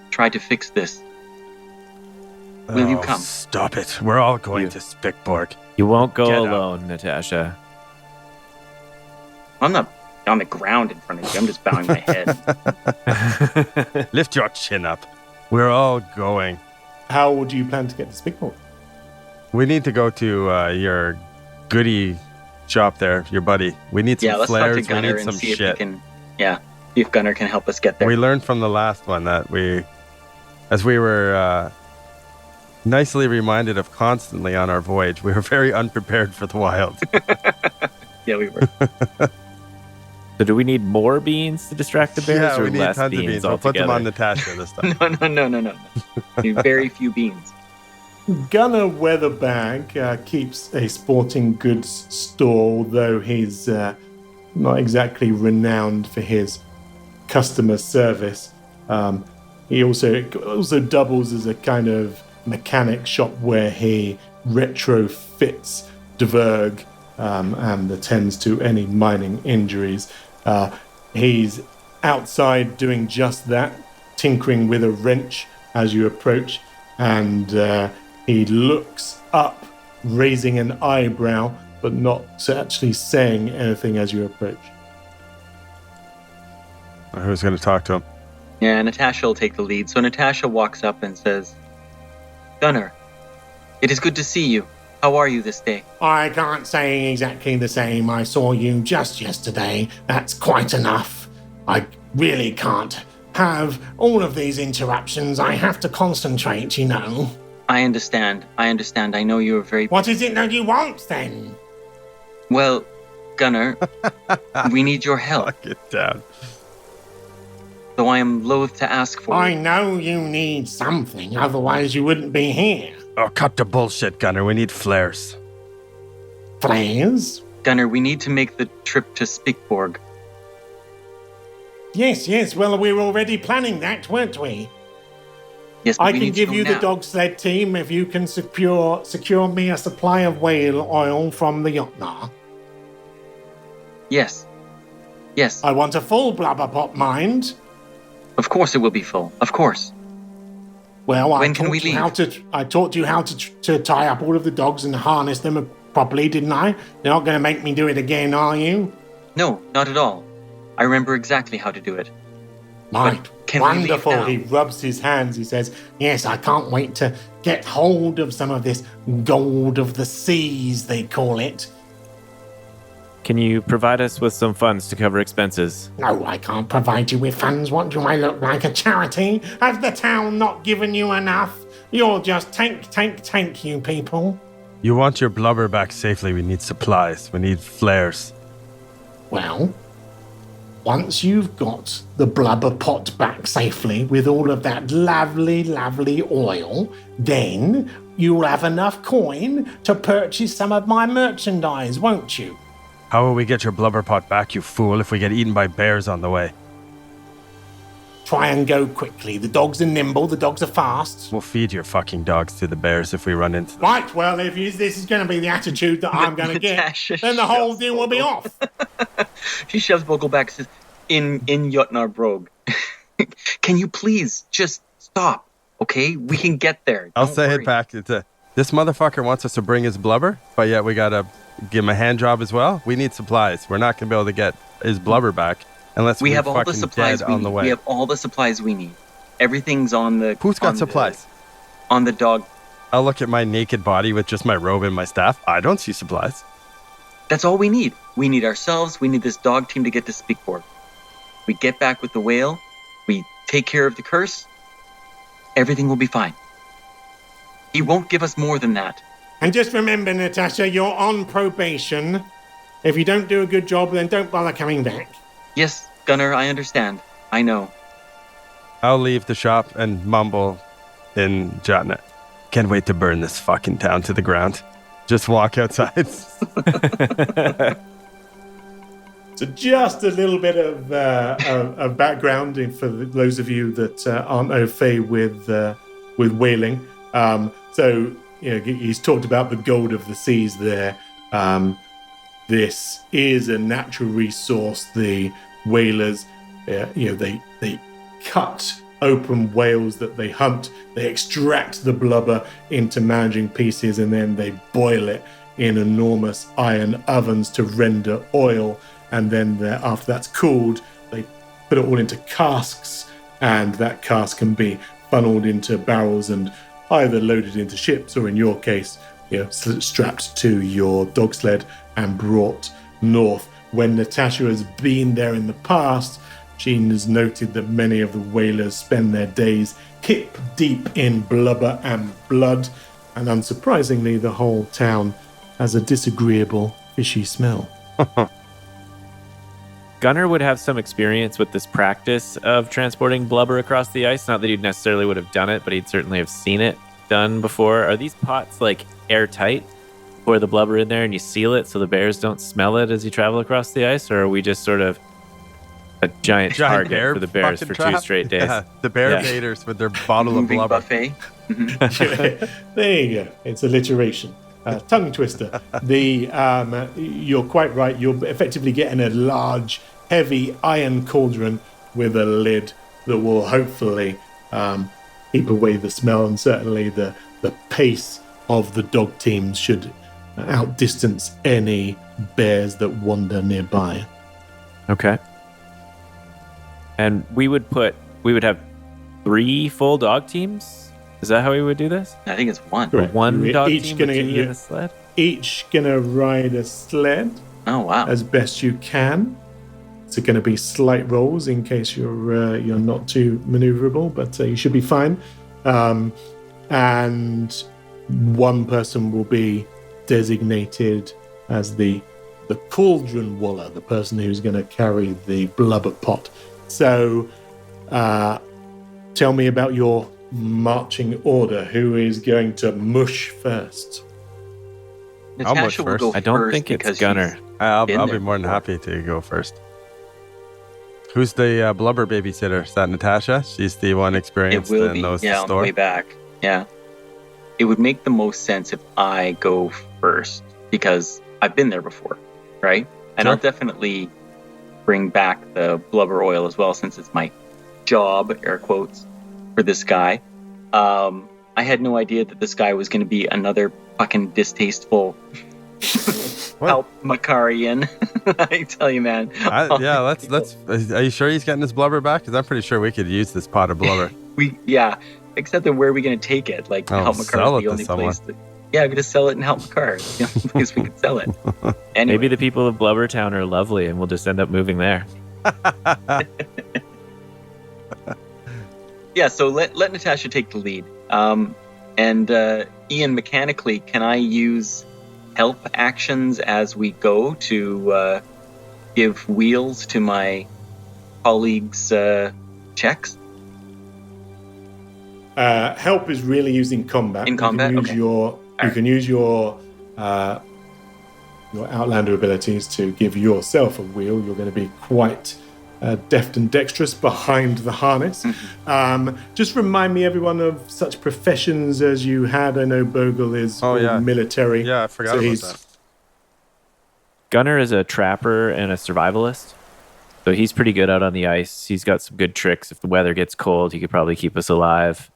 try to fix this. Will you come? Stop it. We're all going to Spickborg. You won't go Get alone, Natasha. I'm not on the ground in front of you. I'm just bowing my head. Lift your chin up. We're all going. How do you plan to get to Spickborg? We need to go to your goodie shop there, your buddy. We need some let's talk flares. to We Gunnar need and some see shit. if we can. Yeah, see if Gunnar can help us get there. We learned from the last one that as we were nicely reminded of constantly on our voyage, we were very unprepared for the wild. Yeah, we were. So do we need more beans to distract the bears, Yeah, or we need less tons of beans beans. We'll put them altogether? on Natasha this time. No. Very few beans. Gunnar Weatherbag keeps a sporting goods store, although he's not exactly renowned for his customer service. He also doubles as a kind of mechanic shop where he retrofits Dverg and attends to any mining injuries. He's outside doing just that, tinkering with a wrench as you approach, and he looks up, raising an eyebrow, but not actually saying anything as you approach. Who's going to talk to him? Yeah, Natasha will take the lead. So Natasha walks up and says, Gunnar, it is good to see you. How are you this day? I can't say exactly the same. I saw you just yesterday. That's quite enough. I really can't have all of these interruptions. I have to concentrate, you know. I understand. I know you're very... What is it that you want, then? Well, Gunnar, we need your help. Fuck it down. Though I am loath to ask for I it. know you need something, otherwise you wouldn't be here. Oh, cut the bullshit, Gunnar. We need flares. Flares? Gunnar, we need to make the trip to Spikborg. Yes, well, we were already planning that, weren't we? Yes, but I we can need to give go you the now. dog sled team if you can secure me a supply of whale oil from the Jotnar. Yes. I want a full blubber pot, mind. Of course it will be full. Of course. Well, When can we leave? I taught you how to tie up all of the dogs and harness them properly, didn't I? You're not going to make me do it again, are you? No, not at all. I remember exactly how to do it. Right. Can we leave Wonderful. now? He rubs his hands. He says, yes, I can't wait to get hold of some of this gold of the seas, they call it. Can you provide us with some funds to cover expenses? No, I can't provide you with funds. What do I look like, a charity? Has the town not given you enough? You're just tank, you people. You want your blubber back safely. We need supplies. We need flares. Well, once you've got the blubber pot back safely with all of that lovely oil, then you'll have enough coin to purchase some of my merchandise, won't you? How will we get your blubber pot back, you fool, if we get eaten by bears on the way? Try and go quickly. The dogs are nimble, the dogs are fast. We'll feed your fucking dogs to the bears if we run into them. Right, well, if this is going to be the attitude that I'm going to get, Natasha then the whole shoves deal will be off. She shoves Vogel back and says, in Jotnar Brog. Can you please just stop, okay? We can get there. I'll Don't say worry. it back. This motherfucker wants us to bring his blubber, but yet we gotta give him a hand job as well. We need supplies. We're not gonna be able to get his blubber back unless We we're have all the fucking supplies dead we on need. the way. We have all the supplies we need. Everything's on the... Who's got on the- supplies? on the dog. I'll look at my naked body with just my robe and my staff. I don't see supplies. That's all we need. We need ourselves. We need this dog team to get to Spikborg. We get back with the whale. We take care of the curse. Everything will be fine. He won't give us more than that. And just remember, Natasha, you're on probation. If you don't do a good job, then don't bother coming back. Yes, Gunnar, I understand. I know. I'll leave the shop and mumble in Jotna. Can't wait to burn this fucking town to the ground. Just walk outside. So just a little bit of background for those of you that aren't au fait with whaling. So he's talked about the gold of the seas there. This is a natural resource. The whalers, they cut open whales that they hunt. They extract the blubber into managing pieces, and then they boil it in enormous iron ovens to render oil. And then after that's cooled, they put it all into casks, and that cask can be funneled into barrels and either loaded into ships, or in your case, strapped to your dog sled and brought north. When Natasha has been there in the past, she has noted that many of the whalers spend their days hip deep in blubber and blood, and unsurprisingly, the whole town has a disagreeable fishy smell. Gunnar would have some experience with this practice of transporting blubber across the ice. Not that he necessarily would have done it, but he'd certainly have seen it done before. Are these pots like airtight? Pour the blubber in there and you seal it so the bears don't smell it as you travel across the ice? Or are we just sort of a giant target bear for the bears fucking for 2 trap? straight days? Yeah, the bear Yeah. baiters with their bottle of Moving blubber. buffet. There you go. It's alliteration. Tongue twister. You're quite right. You're effectively getting a large, heavy iron cauldron with a lid that will hopefully keep away the smell, and certainly the pace of the dog teams should outdistance any bears that wander nearby. Okay. And we would have 3 full dog teams? Is that how we would do this? I think it's one. Correct. One You're dog each team gonna with get 2 you- in a sled? Each gonna ride a sled Oh, wow. as best you can. It's going to be slight rolls in case you're not too maneuverable, but you should be fine. And one person will be designated as the cauldron waller, the person who's going to carry the blubber pot. So, tell me about your marching order. Who is going to mush first? I'll mush Natasha will first. go I don't first think it's because Gunner. she's I'll been be there more than before. happy to go first. Who's the blubber babysitter? Is that Natasha? She's the one It experienced will and be, knows yeah, the on the way store. back. Yeah. It would make the most sense if I go first because I've been there before, right? And Sure. I'll definitely bring back the blubber oil as well since it's my job, air quotes, for this guy. I had no idea that this guy was going to be another fucking distasteful What? help Macarian. I tell you, man. Yeah, let's. Are you sure he's getting his blubber back? Because I'm pretty sure we could use this pot of blubber. Except that where are we going to take it? Like, Oh, help sell Macar it is to the only someone. place that. Yeah, we just sell it in Help Macar. It's the only place we could sell it. Anyway, Maybe the people of Blubbertown are lovely and we'll just end up moving there. yeah. So let Natasha take the lead. And Ian, mechanically, can I use help actions as we go to give wheels to my colleagues' checks? Help is really using combat. In combat? You can use Okay. your you can use your Outlander abilities to give yourself a wheel. You're going to be quite deft and dexterous behind the harness. Just remind me, everyone, of such professions as you had. I know Bogle is all military. Yeah, I forgot about that. Gunner is a trapper and a survivalist. So he's pretty good out on the ice. He's got some good tricks. If the weather gets cold, he could probably keep us alive.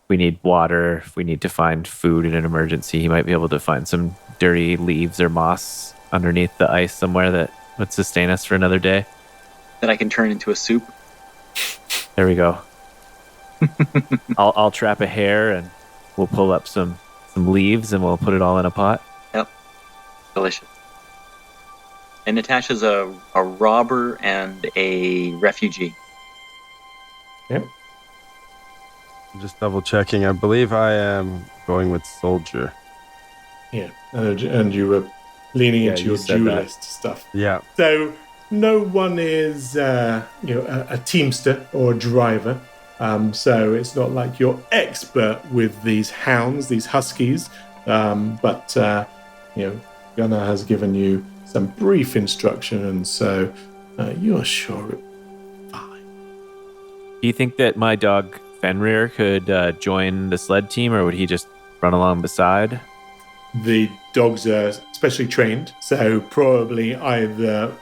If we need water, if we need to find food in an emergency, he might be able to find some dirty leaves or moss underneath the ice somewhere that would sustain us for another day. That I can turn into a soup. There we go. I'll trap a hare and we'll pull up some leaves and we'll put it all in a pot. Yep. Delicious. And Natasha's a robber and a refugee. Yep. I'm just double checking. I believe I am going with soldier. Yeah, and you were leaning into you your said that. duelist stuff. Yeah. So no one is, a teamster or a driver. So it's not like you're expert with these hounds, these huskies. But Gunnar has given you some brief instruction, and so you're sure fine. Do you think that my dog Fenrir could join the sled team, or would he just run along beside? The dogs are specially trained, so probably either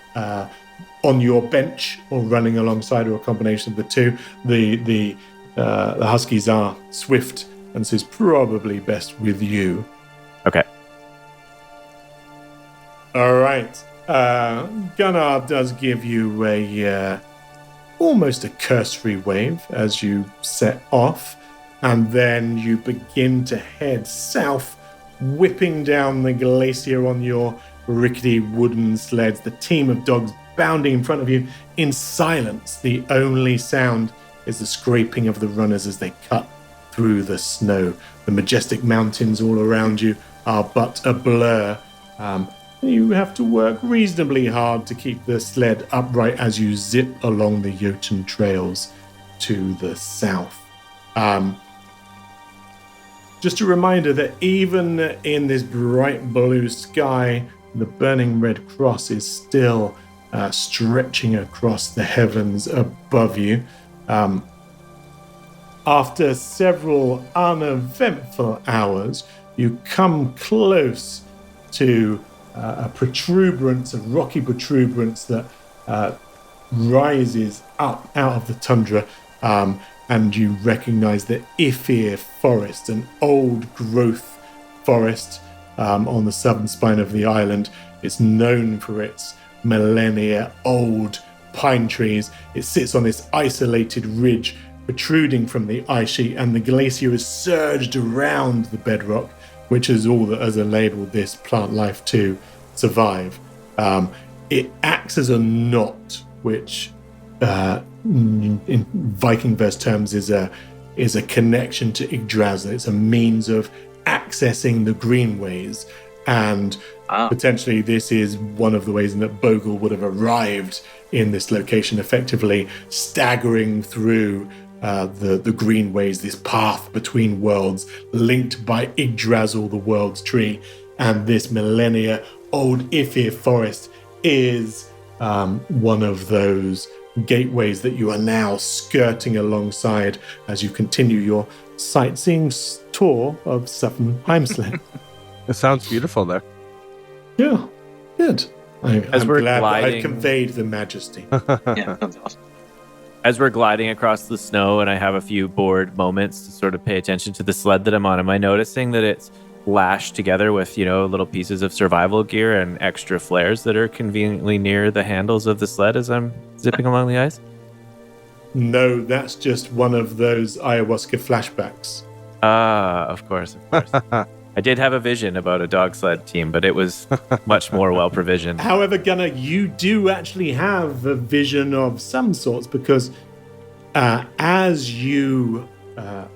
on your bench or running alongside, or a combination of the two. The huskies are swift, and so it's probably best with you. Okay. All right. Gunnar does give you a almost a cursory wave as you set off, and then you begin to head south, whipping down the glacier on your rickety wooden sleds. The team of dogs bounding in front of you in silence. The only sound is the scraping of the runners as they cut through the snow. The majestic mountains all around you are but a blur. You have to work reasonably hard to keep the sled upright as you zip along the Jotun trails to the south. Just a reminder that even in this bright blue sky, the burning red cross is still stretching across the heavens above you. After several uneventful hours, you come close to a rocky protuberance that rises up out of the tundra, and you recognize the Ifir forest, an old growth forest on the southern spine of the island. It's known for its millennia old pine trees. It sits on this isolated ridge protruding from the ice sheet, and the glacier is surged around the bedrock, which is all that has enabled this plant life to survive. It acts as a knot which in Viking verse terms is a connection to Yggdrasil. It's a means of accessing the greenways, and potentially this is one of the ways in that Bogle would have arrived in this location, effectively staggering through the greenways, this path between worlds linked by Yggdrasil, the world's tree, and this millennia old Ifir forest is one of those gateways that you are now skirting alongside as you continue your sightseeing tour of Southern Heimsled. It sounds beautiful there. Yeah, good. I'm we're glad that I've gliding- conveyed the majesty. Yeah, sounds awesome. As we're gliding across the snow and I have a few bored moments to sort of pay attention to the sled that I'm on, am I noticing that it's lashed together with, little pieces of survival gear and extra flares that are conveniently near the handles of the sled as I'm zipping along the ice? No, that's just one of those ayahuasca flashbacks. Of course. I did have a vision about a dog sled team, but it was much more well provisioned. However, Gunnar, you do actually have a vision of some sorts, because as you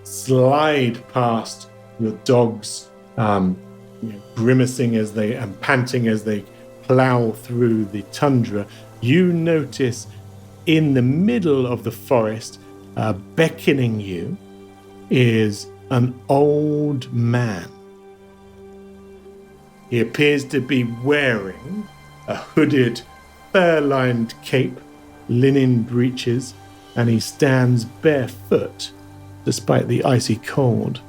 slide past your dogs, grimacing and panting as they plow through the tundra, you notice in the middle of the forest, beckoning you, is an old man. He appears to be wearing a hooded, fur-lined cape, linen breeches, and he stands barefoot despite the icy cold.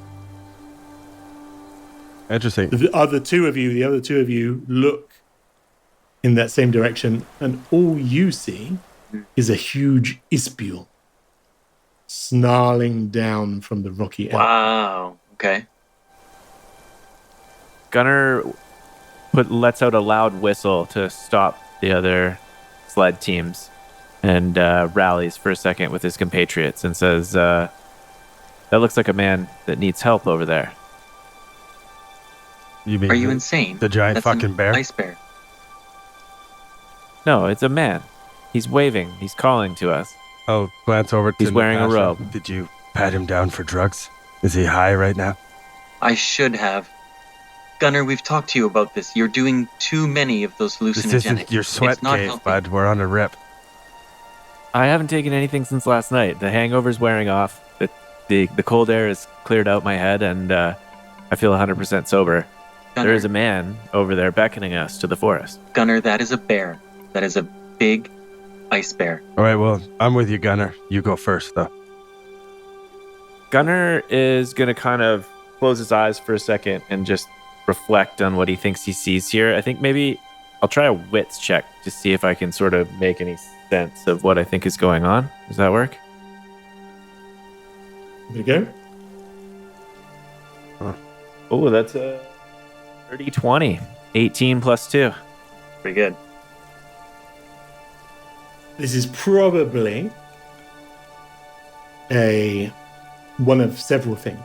Interesting. The other two of you look in that same direction, and all you see is a huge ispial snarling down from the rocky elm. Wow. Okay. Gunnar lets out a loud whistle to stop the other sled teams and rallies for a second with his compatriots and says, that looks like a man that needs help over there. You mean Are you insane? the giant That's fucking an bear? Ice bear. No, it's a man. He's waving. He's calling to us. I'll glance over to He's wearing a Natasha. robe. Did you pat him down for drugs? Is he high right now? I should have. Gunnar, we've talked to you about this. You're doing too many of those hallucinogenics. This isn't your sweat It's not cave, healthy. bud. We're on a rip. I haven't taken anything since last night. The hangover's wearing off. The cold air has cleared out my head, and I feel 100% sober. Gunnar, There is a man over there beckoning us to the forest. Gunnar, that is a bear. That is a big ice bear. All right, well, I'm with you, Gunnar. You go first, though. Gunnar is going to kind of close his eyes for a second and just reflect on what he thinks he sees here. I think maybe I'll try a wits check to see if I can sort of make any sense of what I think is going on. Does that work? There you go. Oh, that's a 30-20. 18 plus 2. Pretty good. This is probably one of several things.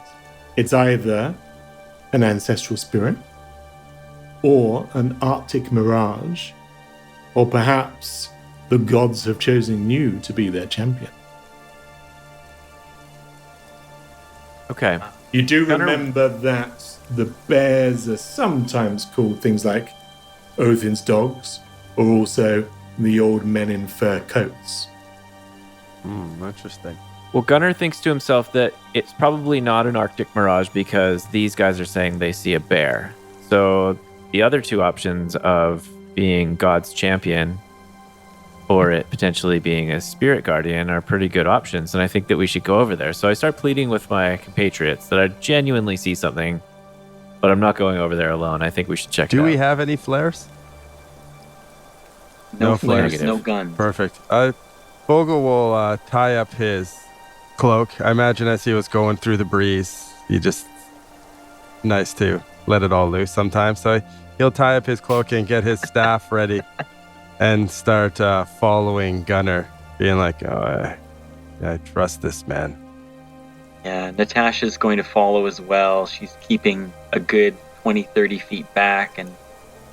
It's either an ancestral spirit, or an Arctic mirage, or perhaps the gods have chosen you to be their champion. Okay. You do Gunnar- remember that the bears are sometimes called things like Odin's dogs, or also the old men in fur coats. Interesting. Well, Gunnar thinks to himself that it's probably not an Arctic mirage because these guys are saying they see a bear. So the other two options of being God's champion or it potentially being a spirit guardian are pretty good options. And I think that we should go over there. So I start pleading with my compatriots that I genuinely see something, but I'm not going over there alone. I think we should check it Do out. we have any flares? No No flares, flares. no guns. Perfect. Bogle will tie up his cloak. I imagine as he was going through the breeze, he just nice to let it all loose sometimes. So he'll tie up his cloak and get his staff ready and start following Gunnar, being like, "Oh, I trust this man." Yeah, Natasha's going to follow as well. She's keeping a good 20, 30 feet back, and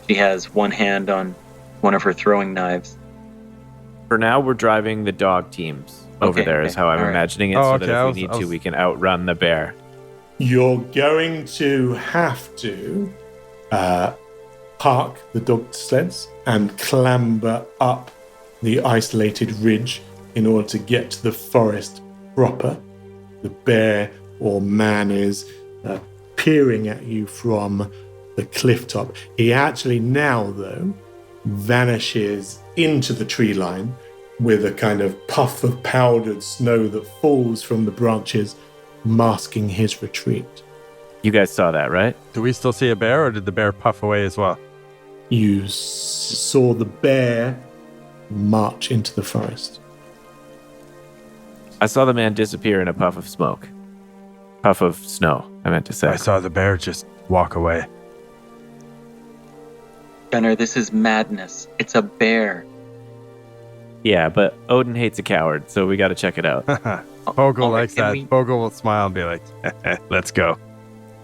she has one hand on one of her throwing knives. For now, we're driving the dog teams over there, is how I'm imagining it, so that if we need to, we can outrun the bear. You're going to have to park the dog sleds and clamber up the isolated ridge in order to get to the forest proper. The bear or man is peering at you from the cliff top. He actually now, though, vanishes into the tree line with a kind of puff of powdered snow that falls from the branches, masking his retreat. You guys saw that, right? Do we still see a bear, or did the bear puff away as well? You saw the bear march into the forest. I saw the man disappear in a puff of smoke. Puff of snow, I meant to say. I saw the bear just walk away. Gunnar, this is madness. It's a bear. Yeah, but Odin hates a coward, so we got to check it out. Bogle likes that. Bogle will smile and be like, let's go.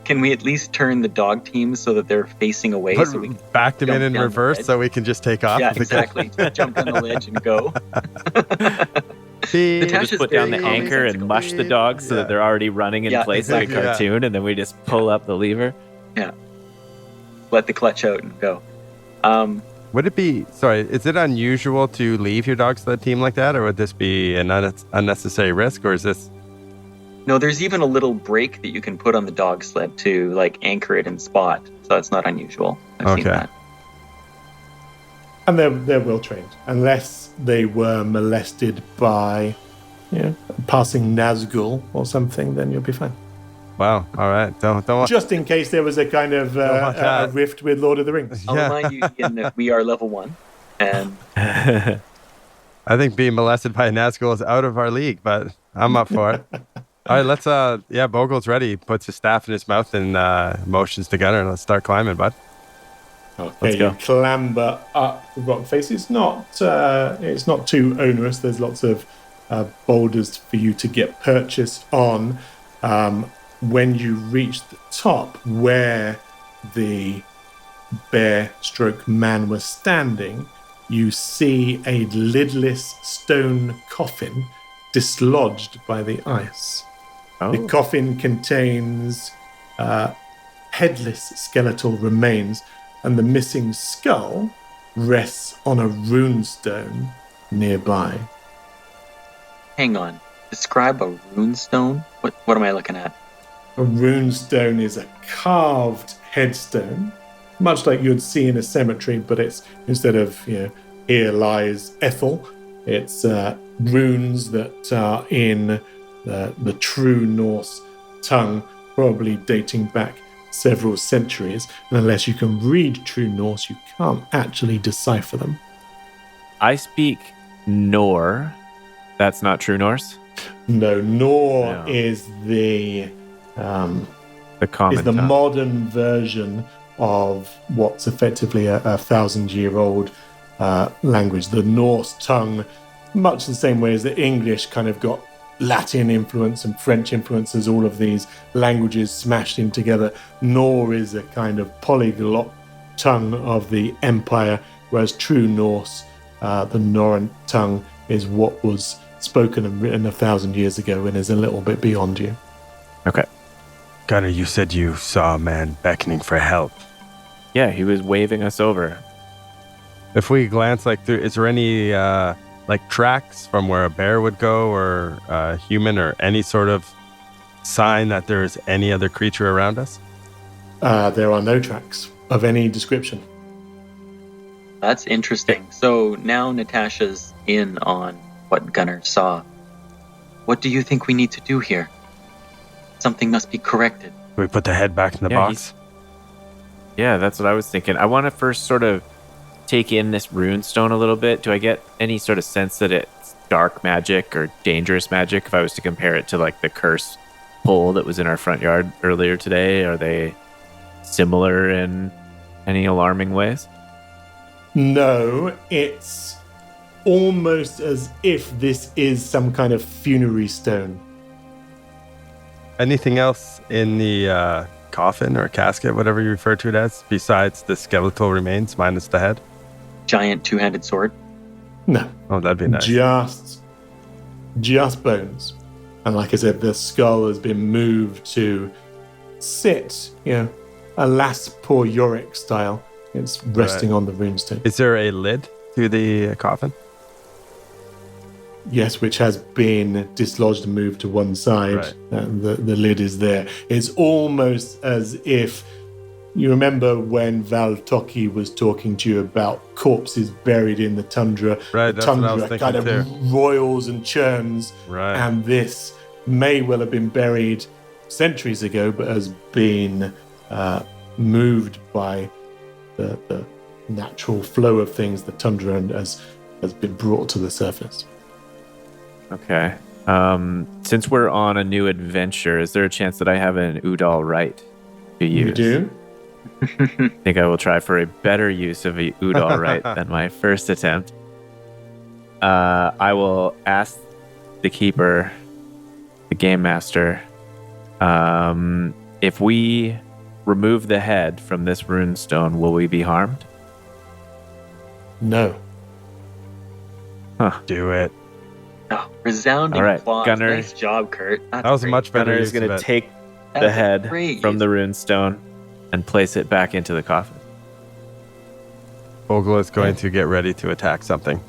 Can we at least turn the dog teams so that they're facing away? So we can back them in reverse so we can just take off? Yeah, exactly. Jump on the ledge and go. Just put down the anchor and mush the dogs so that they're already running in place like a cartoon, and then we just pull up the lever. Yeah. Let the clutch out and go. Would it be, is it unusual to leave your dog sled team like that, or would this be an unnecessary risk, or is this? No, there's even a little brake that you can put on the dog sled to like anchor it in spot, so that's not unusual. I've seen that. And they're well trained, unless they were molested by, passing Nazgul or something. Then you'll be fine. Wow. All right. Don't. Just in case there was a kind of a rift with Lord of the Rings. I'll remind you, Ian, that we are level 1, and I think being molested by a Nazgul is out of our league, but I'm up for it. All right, let's. Bogle's ready. He puts his staff in his mouth and motions to Gunnar. Let's start climbing, bud. Okay, let's go. You clamber up the rock face. It's not too onerous. There's lots of boulders for you to get purchase on. When you reach the top where the bear stroke man was standing, you see a lidless stone coffin dislodged by the ice. Oh. The coffin contains headless skeletal remains, and the missing skull rests on a runestone nearby. Hang on. Describe a runestone? What am I looking at? A runestone is a carved headstone, much like you'd see in a cemetery, but it's instead of, here lies Ethel, it's runes that are in the true Norse tongue, probably dating back several centuries. And unless you can read true Norse, you can't actually decipher them. I speak Nor. That's not true Norse? No, Nor is the common is the tongue. modern version of what's effectively a 1,000-year-old language. The Norse tongue, much the same way as the English kind of got Latin influence and French influences, all of these languages smashed in together. Nor is a kind of polyglot tongue of the empire, whereas true Norse, the Norrøn tongue, is what was spoken and written 1,000 years ago and is a little bit beyond you. Okay. Gunnar, you said you saw a man beckoning for help. Yeah, he was waving us over. If we glance through, is there any tracks from where a bear would go, or a human, or any sort of sign that there is any other creature around us? There are no tracks of any description. That's interesting. So now Natasha's in on what Gunnar saw. What do you think we need to do here? Something must be corrected. Do we put the head back in the box? Yeah, that's what I was thinking. I want to first sort of take in this runestone a little bit. Do I get any sort of sense that it's dark magic or dangerous magic if I was to compare it to the curse pole that was in our front yard earlier today? Are they similar in any alarming ways? No, it's almost as if this is some kind of funerary stone. Anything else in the coffin or casket, whatever you refer to it as, besides the skeletal remains minus the head? Giant two-handed sword. No. Oh, that'd be nice. Just bones. And like I said, the skull has been moved to sit, alas, poor Yorick style. It's resting on the runestone. Is there a lid to the coffin? Yes, which has been dislodged and moved to one side. Right. The lid is there. It's almost as if you remember when Valtoki was talking to you about corpses buried in the tundra. Right, the that's what I was tundra thinking kind of roils and churns. Right. And this may well have been buried centuries ago, but has been moved by the natural flow of things, the tundra, and has been brought to the surface. Okay. Since we're on a new adventure, is there a chance that I have an Udall right to use? You do? I think I will try for a better use of a Udall right than my first attempt. I will ask the keeper, the game master, if we remove the head from this runestone, will we be harmed? No. Do it. Oh, resounding All right, applause. Gunner. Nice job, Kurt. That was a much better Gunner use is going of to it. take That the was a head great from use. the runestone and place it back into the coffin. Vogel is going to get ready to attack something.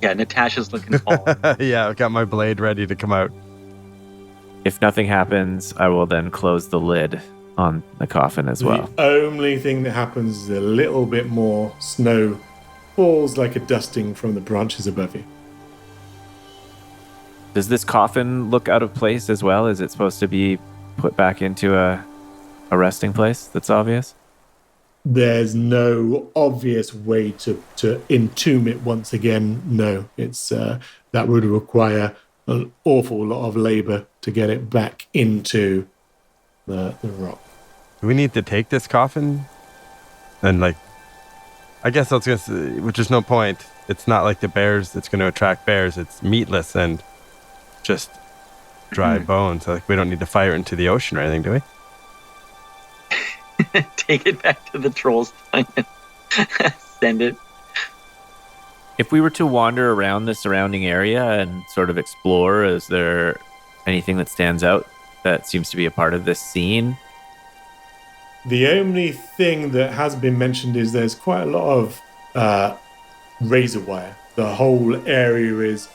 Yeah, Natasha's looking forward. Yeah, I've got my blade ready to come out. If nothing happens, I will then close the lid on the coffin as well. The only thing that happens is a little bit more snow falls like a dusting from the branches above you. Does this coffin look out of place as well? Is it supposed to be put back into a resting place that's obvious? There's no obvious way to entomb it once again. No, it's that would require an awful lot of labor to get it back into the rock. Do we need to take this coffin? And I guess I was going to say, which is no point. It's not like the bears, it's going to attract bears. It's meatless and just dry bones. We don't need to fire it into the ocean or anything, do we? Take it back to the troll's tongue and send it. If we were to wander around the surrounding area and sort of explore, is there anything that stands out that seems to be a part of this scene? The only thing that has been mentioned is there's quite a lot of razor wire. The whole area is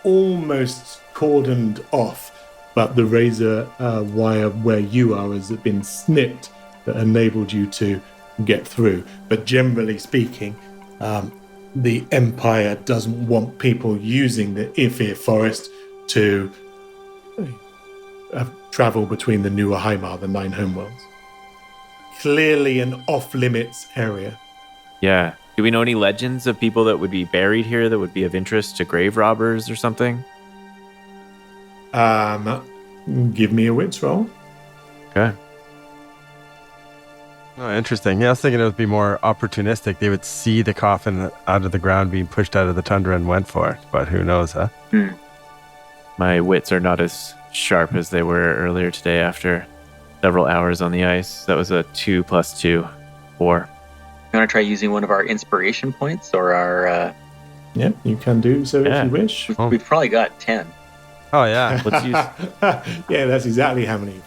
almost cordoned off, but the razor wire where you are has been snipped that enabled you to get through. But generally speaking, the Empire doesn't want people using the Ifir forest to travel between the New Ahaimar, the 9 homeworlds. Clearly an off-limits area. Yeah. Do we know any legends of people that would be buried here that would be of interest to grave robbers or something? Give me a wits roll. Okay. Oh, interesting. Yeah, I was thinking it would be more opportunistic. They would see the coffin out of the ground being pushed out of the tundra and went for it. But who knows, huh? My wits are not as sharp as they were earlier today after several hours on the ice. That was a 2 + 2, 4. You want to try using one of our inspiration points or our... Yeah, you can do so Yeah. if you wish. We've probably got 10. Oh, yeah. Let's use. Yeah, that's exactly how many.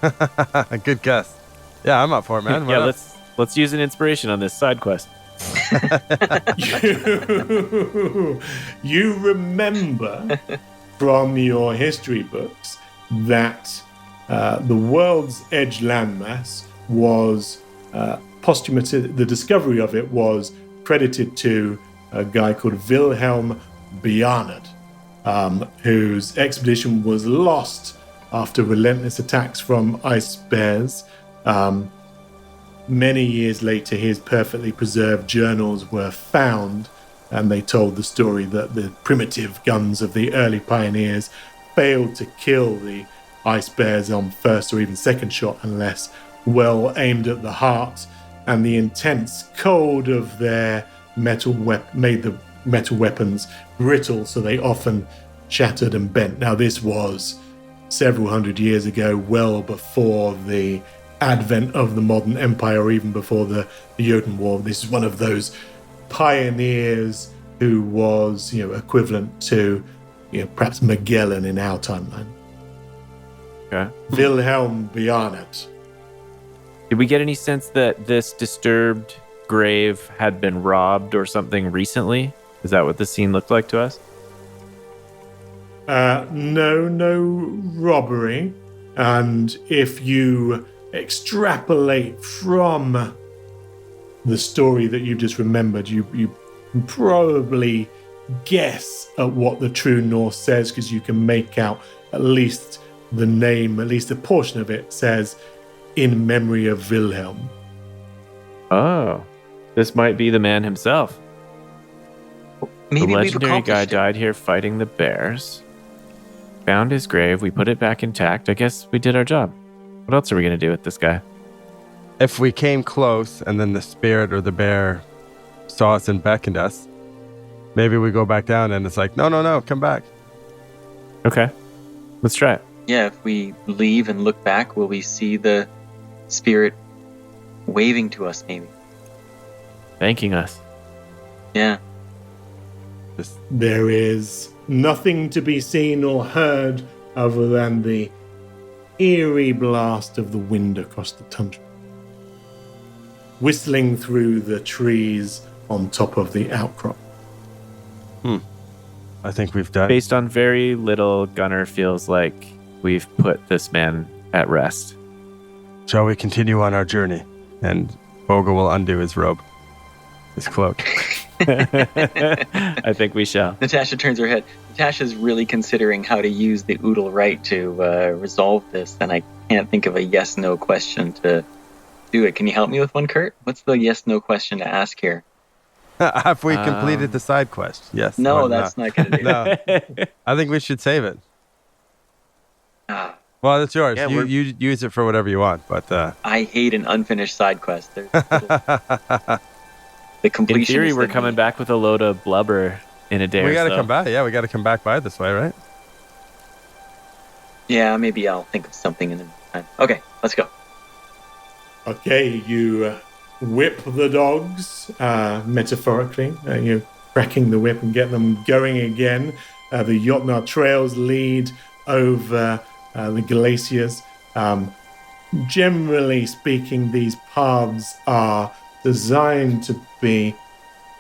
Good guess. Yeah, I'm up for it, man. Why Yeah, not? let's use an inspiration on this side quest. You remember from your history books that the World's Edge landmass was posthumously, the discovery of it was credited to a guy called Wilhelm Bjarnard, whose expedition was lost after relentless attacks from ice bears. Many years later, his perfectly preserved journals were found, and they told the story that the primitive guns of the early pioneers failed to kill the ice bears on first or even second shot unless well aimed at the heart, and the intense cold of their metal made the metal weapons brittle, so they often shattered and bent. Now, this was several hundred years ago, well before the advent of the modern empire, or even before the Jotun War. This is one of those pioneers who was, equivalent to, perhaps Magellan in our timeline. Okay. Wilhelm Bjarnet. Did we get any sense that this disturbed grave had been robbed or something recently? Is that what the scene looked like to us? No robbery. And if you extrapolate from the story that you just remembered, you probably guess at what the True North says, because you can make out at least the name, at least a portion of it says, in memory of Wilhelm. Oh, this might be the man himself. Maybe the we've legendary guy accomplished it. died here fighting the bears. Found his grave. We put it back intact. I guess we did our job. What else are we going to do with this guy? If we came close and then the spirit or the bear saw us and beckoned us, maybe we go back down and it's like, no, come back. Okay, let's try it. Yeah, if we leave and look back, will we see the spirit waving to us, maybe? Thanking us. Yeah. There is nothing to be seen or heard other than the eerie blast of the wind across the tundra, whistling through the trees on top of the outcrop. I think we've done. Based on very little, Gunnar feels like we've put this man at rest. Shall we continue on our journey? And Bogle will undo his robe, his cloak. I think we shall. Natasha turns her head. Natasha's really considering how to use the Oodle right to resolve this, and I can't think of a yes-no question to do it. Can you help me with one, Kurt? What's the yes-no question to ask here? Have we completed the side quest? Yes. No, or that's not going to do it. No. I think we should save it. Ah, Well, it's yours. Yeah, you use it for whatever you want, but I hate an unfinished side quest. There's the completion. In theory, we're coming back with a load of blubber in a day we or got to so. come back. Yeah, we got to come back by this way, right? Yeah, maybe I'll think of something in the meantime. Okay, let's go. Okay, you whip the dogs, metaphorically. You're cracking the whip and get them going again. The Jotnar trails lead over the glaciers. Generally speaking, these paths are designed to be,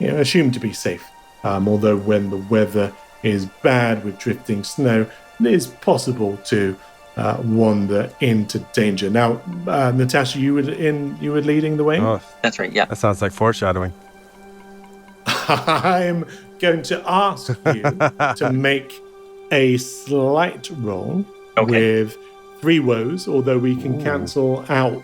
assumed to be safe. Although when the weather is bad with drifting snow, it is possible to wander into danger. Now, Natasha, you were leading the way. Oh, That's right, yeah. that sounds like foreshadowing. I'm going to ask you to make a slight roll with 3 woes, although we can cancel out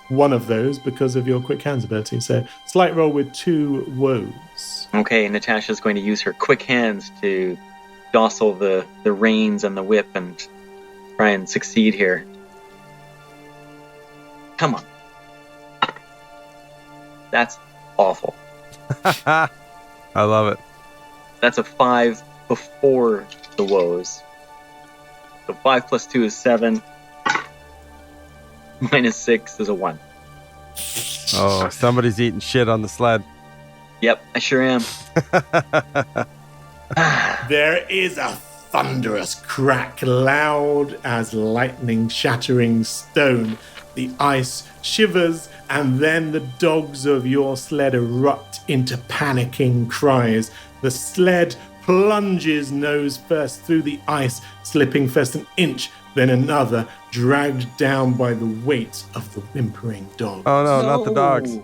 one of those because of your quick hands ability. So, slight roll with 2 woes. Okay, Natasha's going to use her quick hands to jostle the reins and the whip and try and succeed here. Come on. That's awful. I love it. That's a 5 before the woes. So 5 plus 2 is 7. Minus 6 is a 1. Oh, somebody's eating shit on the sled. Yep, I sure am. There is a thunderous crack, loud as lightning shattering stone. The ice shivers, and then the dogs of your sled erupt into panicking cries. The sled plunges nose first through the ice, slipping first an inch, then another, dragged down by the weight of the whimpering dogs. Oh no, not the dogs.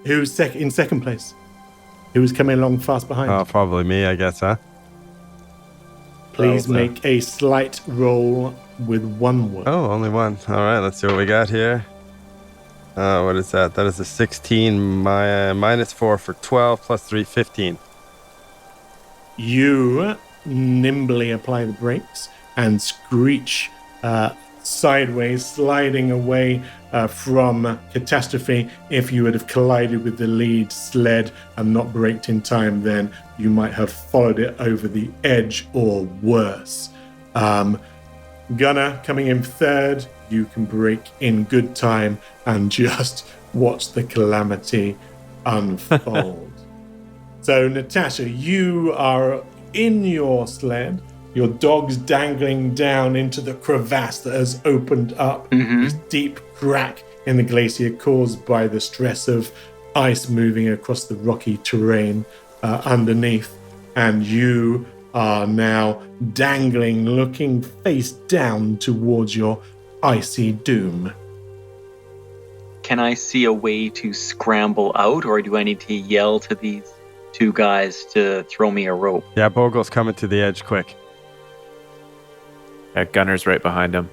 Who's in second place? Who's coming along fast behind? Oh, probably me, I guess, huh? Please Well, make a slight roll with 1 woe. Oh, only one. All right, let's see what we got here. What is that? That is a 16 minus 4 for 12 plus 3, 15. You nimbly apply the brakes and screech sideways, sliding away from catastrophe. If you would have collided with the lead sled and not braked in time, then you might have followed it over the edge or worse. Gunnar coming in third, you can brake in good time and just watch the calamity unfold. So, Natasha, you are in your sled. Your dog's dangling down into the crevasse that has opened up. This deep crack in the glacier caused by the stress of ice moving across the rocky terrain underneath. And you are now dangling, looking face down towards your icy doom. Can I see a way to scramble out, or do I need to yell to these two guys to throw me a rope? Yeah, Bogle's coming to the edge quick. Gunner's right behind him.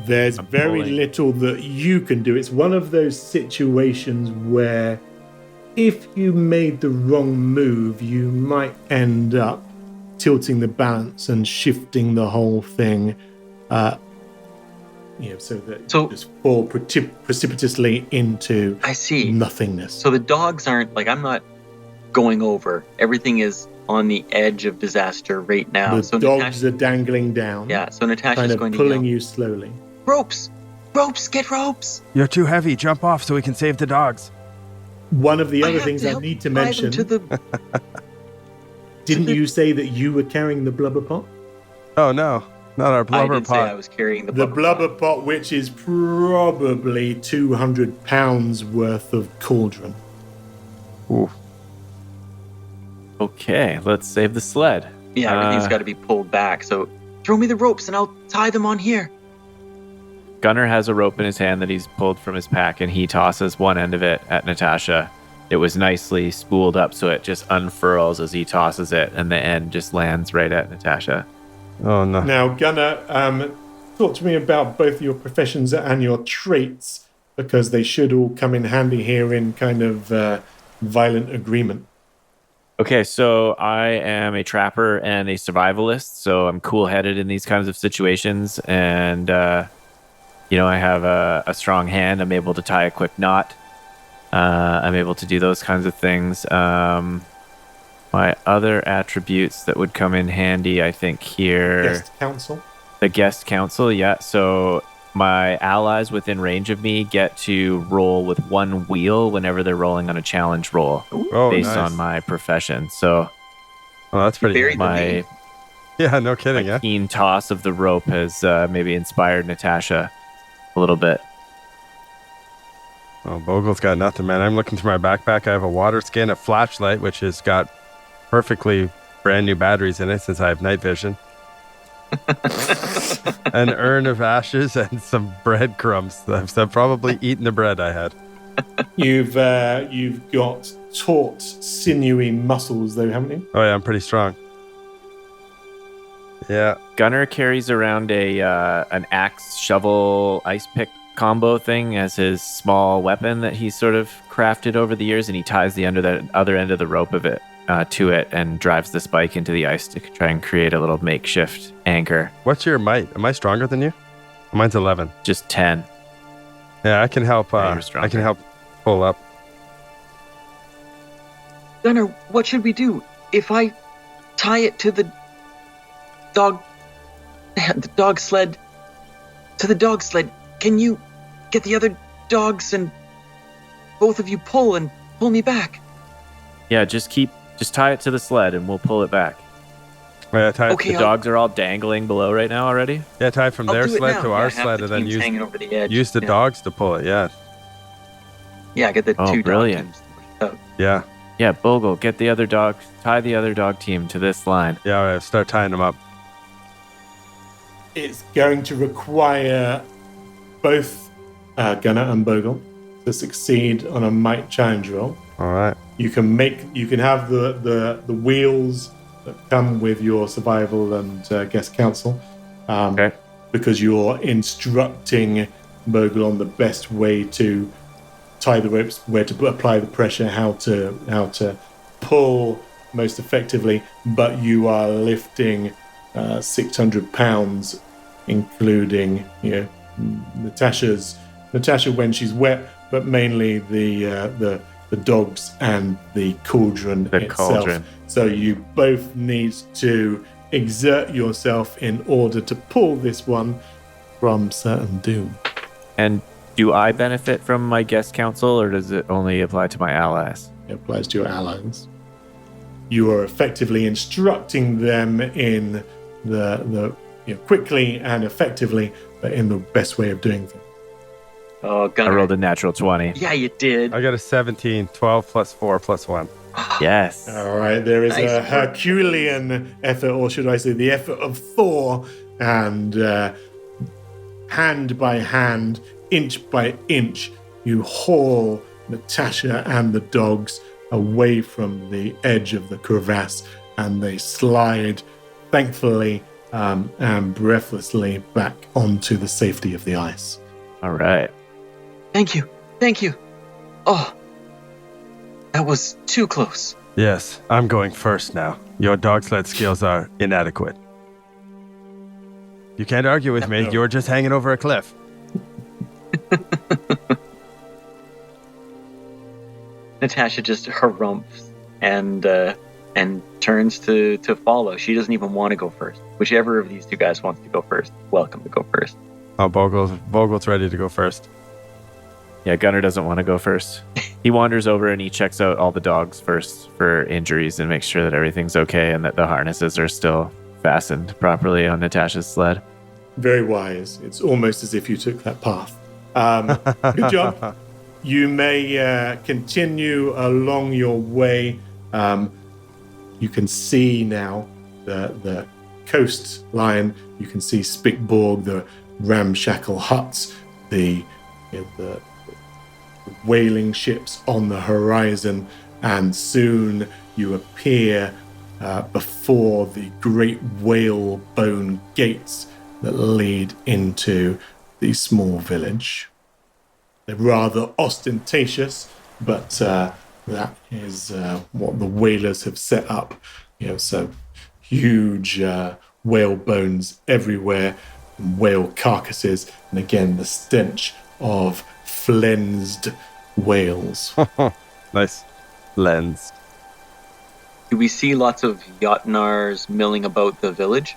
There's I'm very pulling. little that you can do. It's one of those situations where if you made the wrong move, you might end up tilting the balance and shifting the whole thing, so that you just fall precipitously into I see. nothingness. So the dogs aren't, like, I'm not going over. Everything is on the edge of disaster right now. The So dogs are dangling down, so Natasha's kind of going to pulling yell, you slowly. ropes! Ropes! Get ropes! You're too heavy. Jump off so we can save the dogs. One of the I other have things to I help need to tie them mention, to the didn't you say that you were carrying the blubber pot? Oh, no. Not our I blubber did say I pot. was carrying the The blubber blubber pot, which is probably 200 pounds worth of cauldron. Ooh. Okay, let's save the sled. Yeah, everything's got to be pulled back. So throw me the ropes and I'll tie them on here. Gunner has a rope in his hand that he's pulled from his pack, and he tosses one end of it at Natasha. It was nicely spooled up, so it just unfurls as he tosses it, and the end just lands right at Natasha. Oh, no. Now, Gunnar, talk to me about both your professions and your traits, because they should all come in handy here in kind of violent agreement. Okay, so I am a trapper and a survivalist, so I'm cool-headed in these kinds of situations, and I have a strong hand. I'm able to tie a quick knot. I'm able to do those kinds of things. My other attributes that would come in handy, I think, here... Guest counsel. The guest counsel, yeah. So my allies within range of me get to roll with one wheel whenever they're rolling on a challenge roll based nice. on my profession. So Oh, that's pretty Very good. my Yeah, no kidding, my yeah? keen toss of the rope has maybe inspired Natasha a little bit. Oh, Bogle's got nothing, man. I'm looking through my backpack. I have a water skin, a flashlight, which has got perfectly brand new batteries in it since I have night vision. An urn of ashes and some breadcrumbs. I've probably eaten the bread I had. You've got taut, sinewy muscles, though, haven't you? Oh, yeah, I'm pretty strong. Yeah. Gunner carries around an axe, shovel, ice pick combo thing as his small weapon that he's sort of crafted over the years, and he ties the other end of the rope of it to it and drives the spike into the ice to try and create a little makeshift anchor. What's your might? Am I stronger than you? Mine's 11. Just 10. Yeah, I can help. Yeah, you're I can stronger. help pull up. Gunnar, what should we do? If I tie it to the dog sled, can you get the other dogs and both of you pull me back? Yeah, just tie it to the sled and we'll pull it back. Yeah, tie, Okay. The dogs are all dangling below right now already. yeah, tie from I'll their do it sled now. to Yeah, our half sled the and then team's use hanging over the edge. the Yeah. dogs to pull it. Yeah. Yeah, get the Oh, two brilliant. dog teams to push it out. Yeah. Yeah, Bogle, tie the other dog team to this line. Yeah, all right, start tying them up. It's going to require both Gunnar and Bogle to succeed on a might challenge roll. All right. You can have the wheels that come with your survival and guest counsel, Okay. because you're instructing Bogle on the best way to tie the ropes, where to apply the pressure, how to pull most effectively. But you are lifting 600 pounds, including Natasha when she's wet, but mainly the dogs and the cauldron The itself. cauldron. So you both need to exert yourself in order to pull this one from certain doom. And do I benefit from my guest counsel, or does it only apply to my allies? it applies to your allies. You are effectively instructing them in the quickly and effectively, but in the best way of doing things. Oh, I Gunnar. rolled a natural 20. Yeah, you did. I got a 17, 12 plus 4 plus 1. Yes. All right, there is Nice a work. Herculean effort, or should I say the effort of Thor, and hand by hand, inch by inch, you haul Natasha and the dogs away from the edge of the crevasse, and they slide, thankfully and breathlessly, back onto the safety of the ice. All right. Thank you. Thank you. Oh, that was too close. Yes, I'm going first now. Your dog sled skills are inadequate. You can't argue with me. No. You're just hanging over a cliff. Natasha just harumphs and turns to follow. She doesn't even want to go first. Whichever of these two guys wants to go first, welcome to go first. Oh, Vogel's ready to go first. Yeah, Gunnar doesn't want to go first. He wanders over and he checks out all the dogs first for injuries and makes sure that everything's okay and that the harnesses are still fastened properly on Natasha's sled. Very wise. It's almost as if you took that path. Good job. You may continue along your way. You can see now the coastline. You can see Spickborg, the ramshackle huts, the whaling ships on the horizon, and soon you appear before the great whalebone gates that lead into the small village. They're rather ostentatious, but that is what the whalers have set up. So huge whale bones everywhere, whale carcasses, and again the stench of flensed whales. Nice. Lens. Do we see lots of Jotnars milling about the village?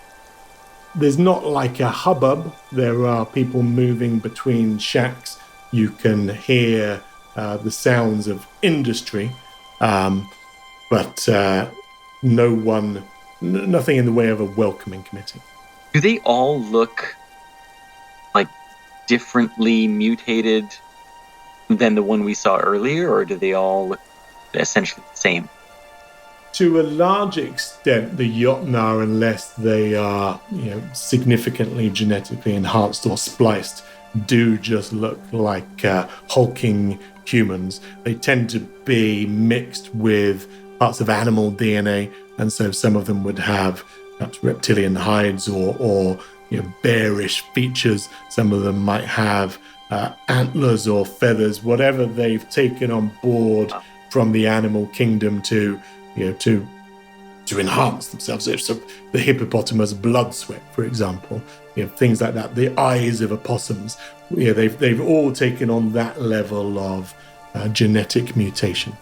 There's not like a hubbub. There are people moving between shacks. You can hear the sounds of industry, but nothing in the way of a welcoming committee. Do they all look like differently mutated than the one we saw earlier, or do they all look essentially the same? To a large extent, the Jotnar, unless they are significantly genetically enhanced or spliced, do just look like hulking humans. They tend to be mixed with parts of animal DNA, and so some of them would have perhaps reptilian hides or bearish features. Some of them might have antlers or feathers, whatever they've taken on board from the animal kingdom to enhance themselves. So the hippopotamus blood sweat, for example, things like that. The eyes of opossums, they've all taken on that level of genetic mutation.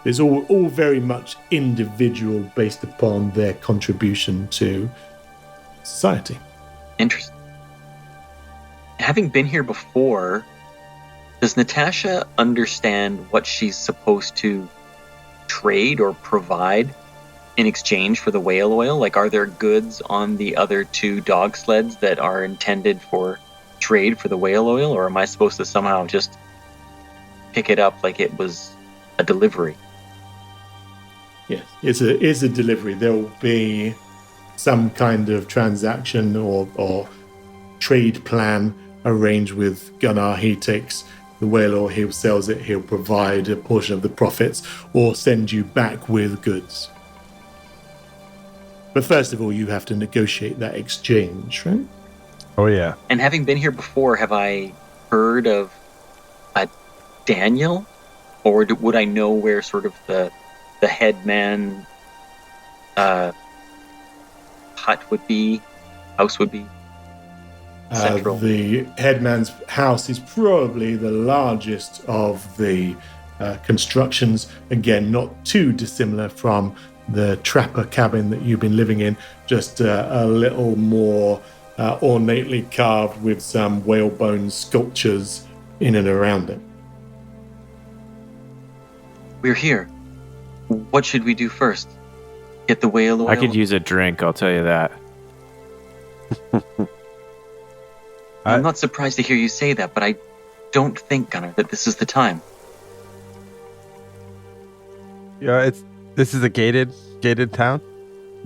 It's all very much individual based upon their contribution to society. Interesting. Having been here before, does Natasha understand what she's supposed to trade or provide in exchange for the whale oil? Like, are there goods on the other two dog sleds that are intended for trade for the whale oil, or am I supposed to somehow just pick it up like it was a delivery? Yes, it's a delivery. There will be some kind of transaction or trade plan arranged with Gunnar. He takes the whale oil, he sells it, he'll provide a portion of the profits or send you back with goods. But first of all, you have to negotiate that exchange, right? Oh, yeah. And having been here before, have I heard of a Daniel? Or would I know where sort of the headman hut would be, house would be? Central. The headman's house is probably the largest of the constructions. Again, not too dissimilar from the trapper cabin that you've been living in, just a little more ornately carved with some whalebone sculptures in and around it. We're here. What should we do first? Get the whale oil? I could use a drink, I'll tell you that. I'm not surprised to hear you say that, but I don't think, Gunnar, that this is the time. Yeah, this is a gated town.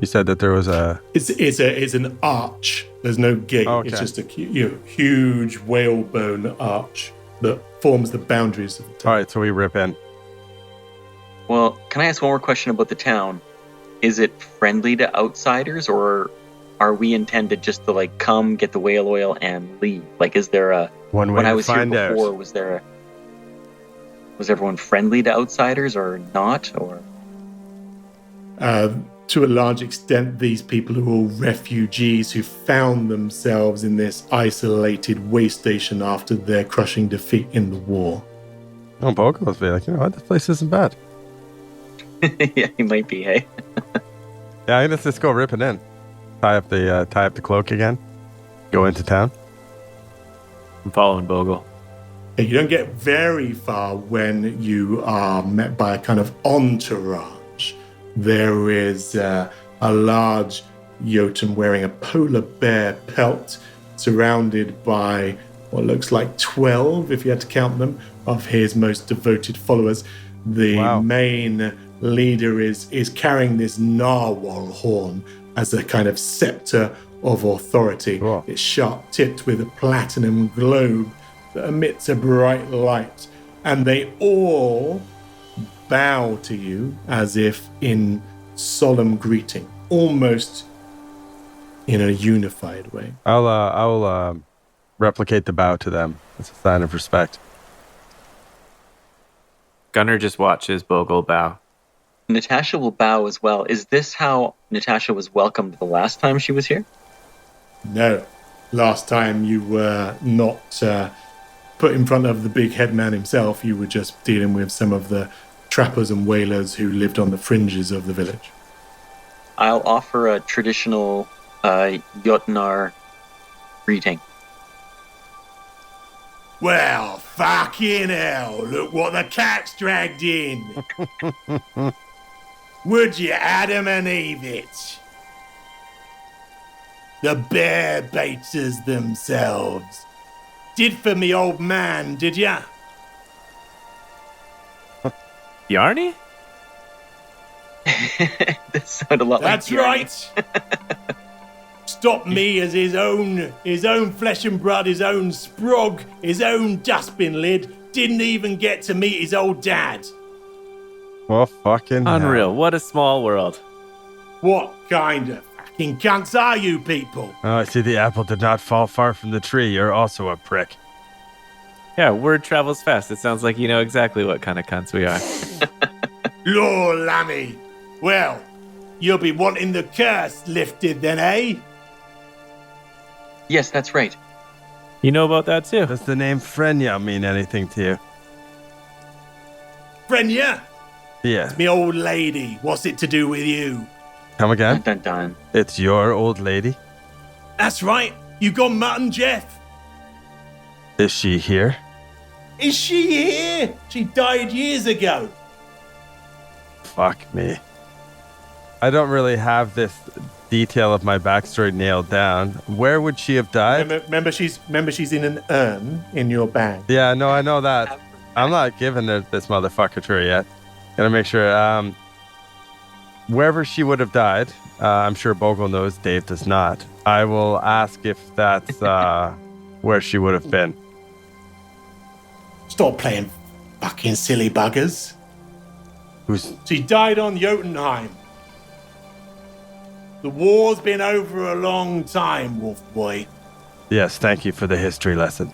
You said that there was a. It's an arch. There's no gate. Oh, okay. It's just a huge whalebone arch that forms the boundaries of the town. All right, so we rip in. Well, can I ask one more question about the town? Is it friendly to outsiders, or are we intended just to like come get the whale oil and leave? Like, is there a One way when to I was here find before? out. Was everyone friendly to outsiders or not? Or To a large extent, these people are all refugees who found themselves in this isolated way station after their crushing defeat in the war. Oh, Bogo's be like, you know what? This place isn't bad. yeah, he might be. Hey, Yeah, I'm gonna just go ripping in. Tie up the cloak again. Go into town. I'm following Bogle. You don't get very far when you are met by a kind of entourage. There is a large Jotun wearing a polar bear pelt, surrounded by what looks like 12, if you had to count them, of his most devoted followers. The Wow. main leader is carrying this narwhal horn as a kind of scepter of authority. Cool. It's sharp tipped with a platinum globe that emits a bright light, and they all bow to you as if in solemn greeting, almost in a unified way. I'll replicate the bow to them. It's a sign of respect. Gunnar just watches Bogle bow. Natasha will bow as well. Is this how Natasha was welcomed the last time she was here? No, last time you were not put in front of the big headman himself. You were just dealing with some of the trappers and whalers who lived on the fringes of the village. I'll offer a traditional Jotnar greeting. Well, fucking hell, look what the cat's dragged in. Would you Adam and Eve it? The bear baiters themselves. Did for me old man, did ya? Yarny? This sounded a lot That's like Bjorn. right. Stop me as his own flesh and blood, his own sprog, his own dustbin lid. Didn't even get to meet his old dad. Well, fucking hell. Unreal. What a small world. What kind of fucking cunts are you people? Oh, I see the apple did not fall far from the tree. You're also a prick. Yeah, word travels fast. It sounds like you know exactly what kind of cunts we are. Lord Lammy. Well, you'll be wanting the curse lifted then, eh? Yes, that's right. You know about that too? Does the name Frenya mean anything to you? Frenya, Yeah. me old lady. What's it to do with you? Come Dun, again? dun, dun. It's your old lady. That's right. You gone mutton, Jeff? Is she here? Is she here? She died years ago. Fuck me. I don't really have this detail of my backstory nailed down. Where would she have died? Remember she's in an urn in your bag. Yeah, no, I know that. I'm not giving this motherfucker to her yet. Gotta make sure. Wherever she would have died, I'm sure Bogle knows. Dave does not. I will ask if that's where she would have been. Stop playing fucking silly buggers. Who's? She died on Jotunheim. The war's been over a long time, Wolf Boy. Yes, thank you for the history lesson.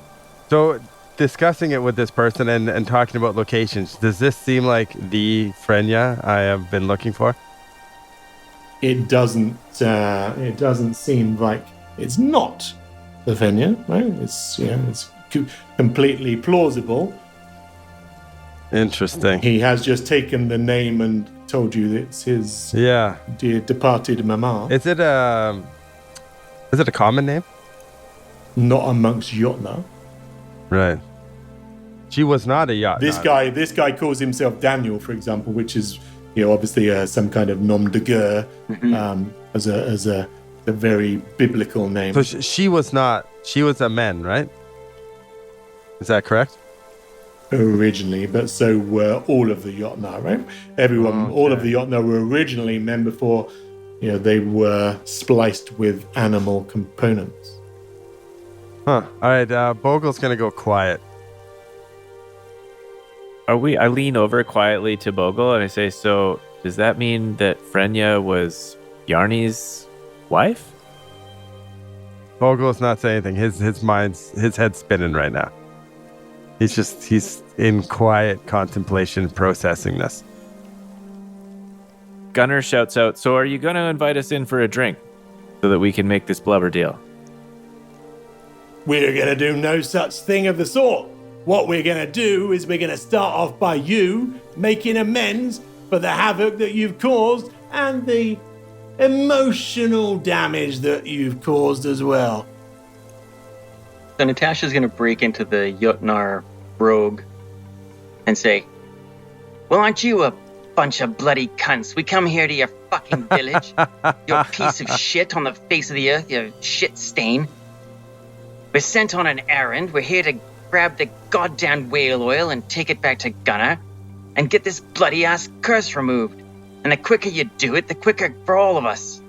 So, discussing it with this person and talking about locations, does this seem like the Frenya I have been looking for? It doesn't seem like it's not the Fenya, right? It's completely plausible. Interesting. He has just taken the name and told you that it's his Yeah. dear departed mama. Is it a common name? Not amongst Jotnar. Right. She was not a yacht. This guy calls himself Daniel, for example, which is, obviously some kind of nom de guerre, as a very biblical name. So she was not. She was a man, right? Is that correct? Originally, but so were all of the Jotnar, right? Everyone, all of the Jotnar were originally men before, they were spliced with animal components. Huh. All right, Bogle's gonna go quiet. I lean over quietly to Bogle and I say, so does that mean that Frenya was Yarny's wife? Bogle's not saying anything. His head's spinning right now. He's in quiet contemplation, processing this. Gunnar shouts out, so are you going to invite us in for a drink so that we can make this blubber deal? We're going to do no such thing of the sort. What we're going to do is we're going to start off by you making amends for the havoc that you've caused and the emotional damage that you've caused as well. So Natasha's going to break into the Jotnar brogue and say, well, aren't you a bunch of bloody cunts? We come here to your fucking village. You're a piece of shit on the face of the earth, you shit stain. We're sent on an errand. We're here to grab the goddamn whale oil and take it back to Gunnar and get this bloody ass curse removed. And the quicker you do it, the quicker for all of us.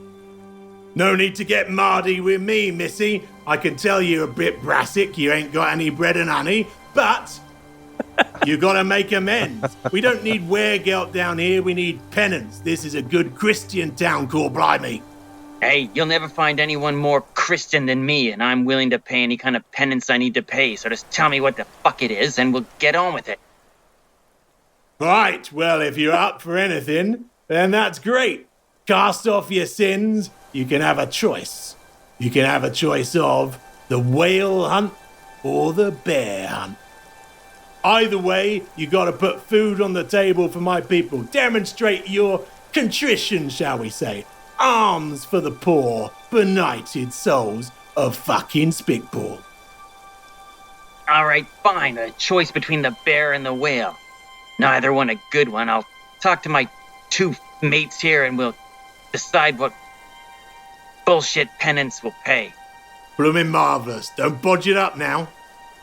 No need to get mardy with me, missy. I can tell you're a bit brassic. You ain't got any bread and honey, but you gotta make amends. We don't need weregelt down here. We need penance. This is a good Christian town, called blimey. Hey, you'll never find anyone more Christian than me, and I'm willing to pay any kind of penance I need to pay, so just tell me what the fuck it is, and we'll get on with it. Right, well, if you're up for anything, then that's great. Cast off your sins. You can have a choice. You can have a choice of the whale hunt or the bear hunt. Either way, you gotta put food on the table for my people. Demonstrate your contrition, shall we say. Alms for the poor, benighted souls of fucking Spickball. All right, fine. A choice between the bear and the whale. Neither one a good one. I'll talk to my two mates here and we'll decide what bullshit penance we'll pay. Bloomin' marvellous. Don't bodge it up now.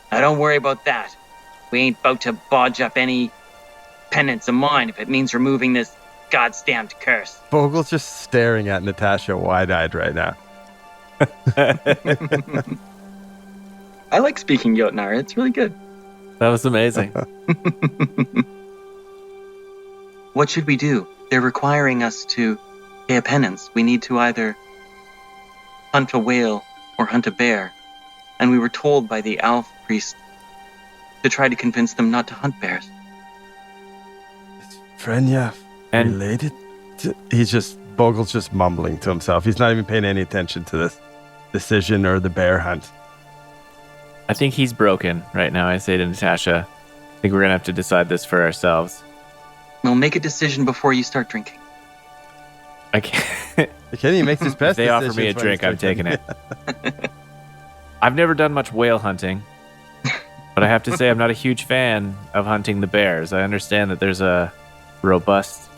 Now don't worry about that. We ain't about to bodge up any penance of mine if it means removing this goddamned curse. Bogle's just staring at Natasha wide-eyed right now. I like speaking Jotnar. It's really good. That was amazing. What should we do? They're requiring us to pay a penance. We need to either hunt a whale or hunt a bear. And we were told by the Alf priest to try to convince them not to hunt bears. Is Frenya related to... Bogle's just mumbling to himself. He's not even paying any attention to this decision or the bear hunt. I think he's broken right now, I say to Natasha. I think we're going to have to decide this for ourselves. Well, make a decision before you start drinking. I can't. Kenny makes his best If they offer decisions me a when drink, he's I'm taking drinking. it. I've never done much whale hunting, but I have to say I'm not a huge fan of hunting the bears. I understand that there's a robust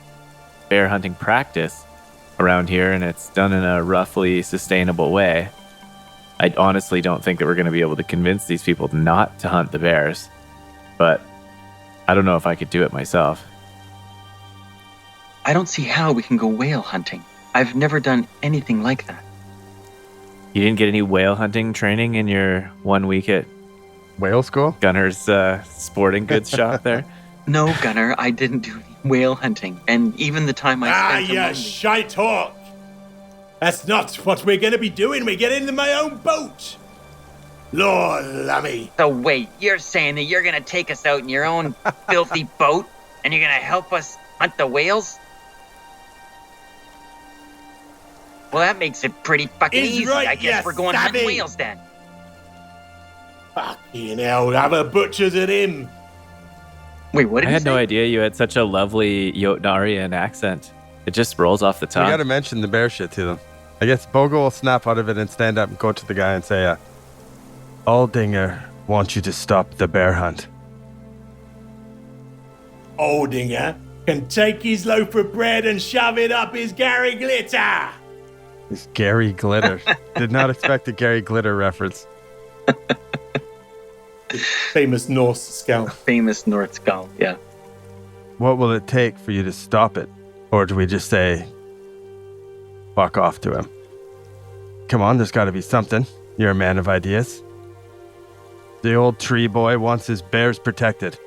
bear hunting practice around here, and it's done in a roughly sustainable way. I honestly don't think that we're going to be able to convince these people not to hunt the bears, but I don't know if I could do it myself. I don't see how we can go whale hunting. I've never done anything like that. You didn't get any whale hunting training in your 1 week at Whale school? Gunner's sporting goods shop there? No, Gunner, I didn't do any whale hunting. And even the time I spent you shite hawk. That's not what we're going to be doing. We're getting in my own boat. Lord, lummy. So wait, you're saying that you're going to take us out in your own filthy boat and you're going to help us hunt the whales? Well, that makes it pretty fucking He's easy. right, I guess you we're going hunting savvy. whales then. Fucking hell, have a butcher's at him. Wait, what did I you had say? no idea you had such a lovely Jotnarian accent. It just rolls off the We tongue. got to mention the bear shit to them. I guess Bogle will snap out of it and stand up and go to the guy and say, Aldinger wants you to stop the bear hunt. Aldinger can take his loaf of bread and shove it up his Gary Glitter. It's Gary Glitter. Did not expect a Gary Glitter reference. Famous Norse scout. Famous North Skull, yeah. What will it take for you to stop it? Or do we just say, fuck off to him? Come on, there's got to be something. You're a man of ideas. The old tree boy wants his bears protected.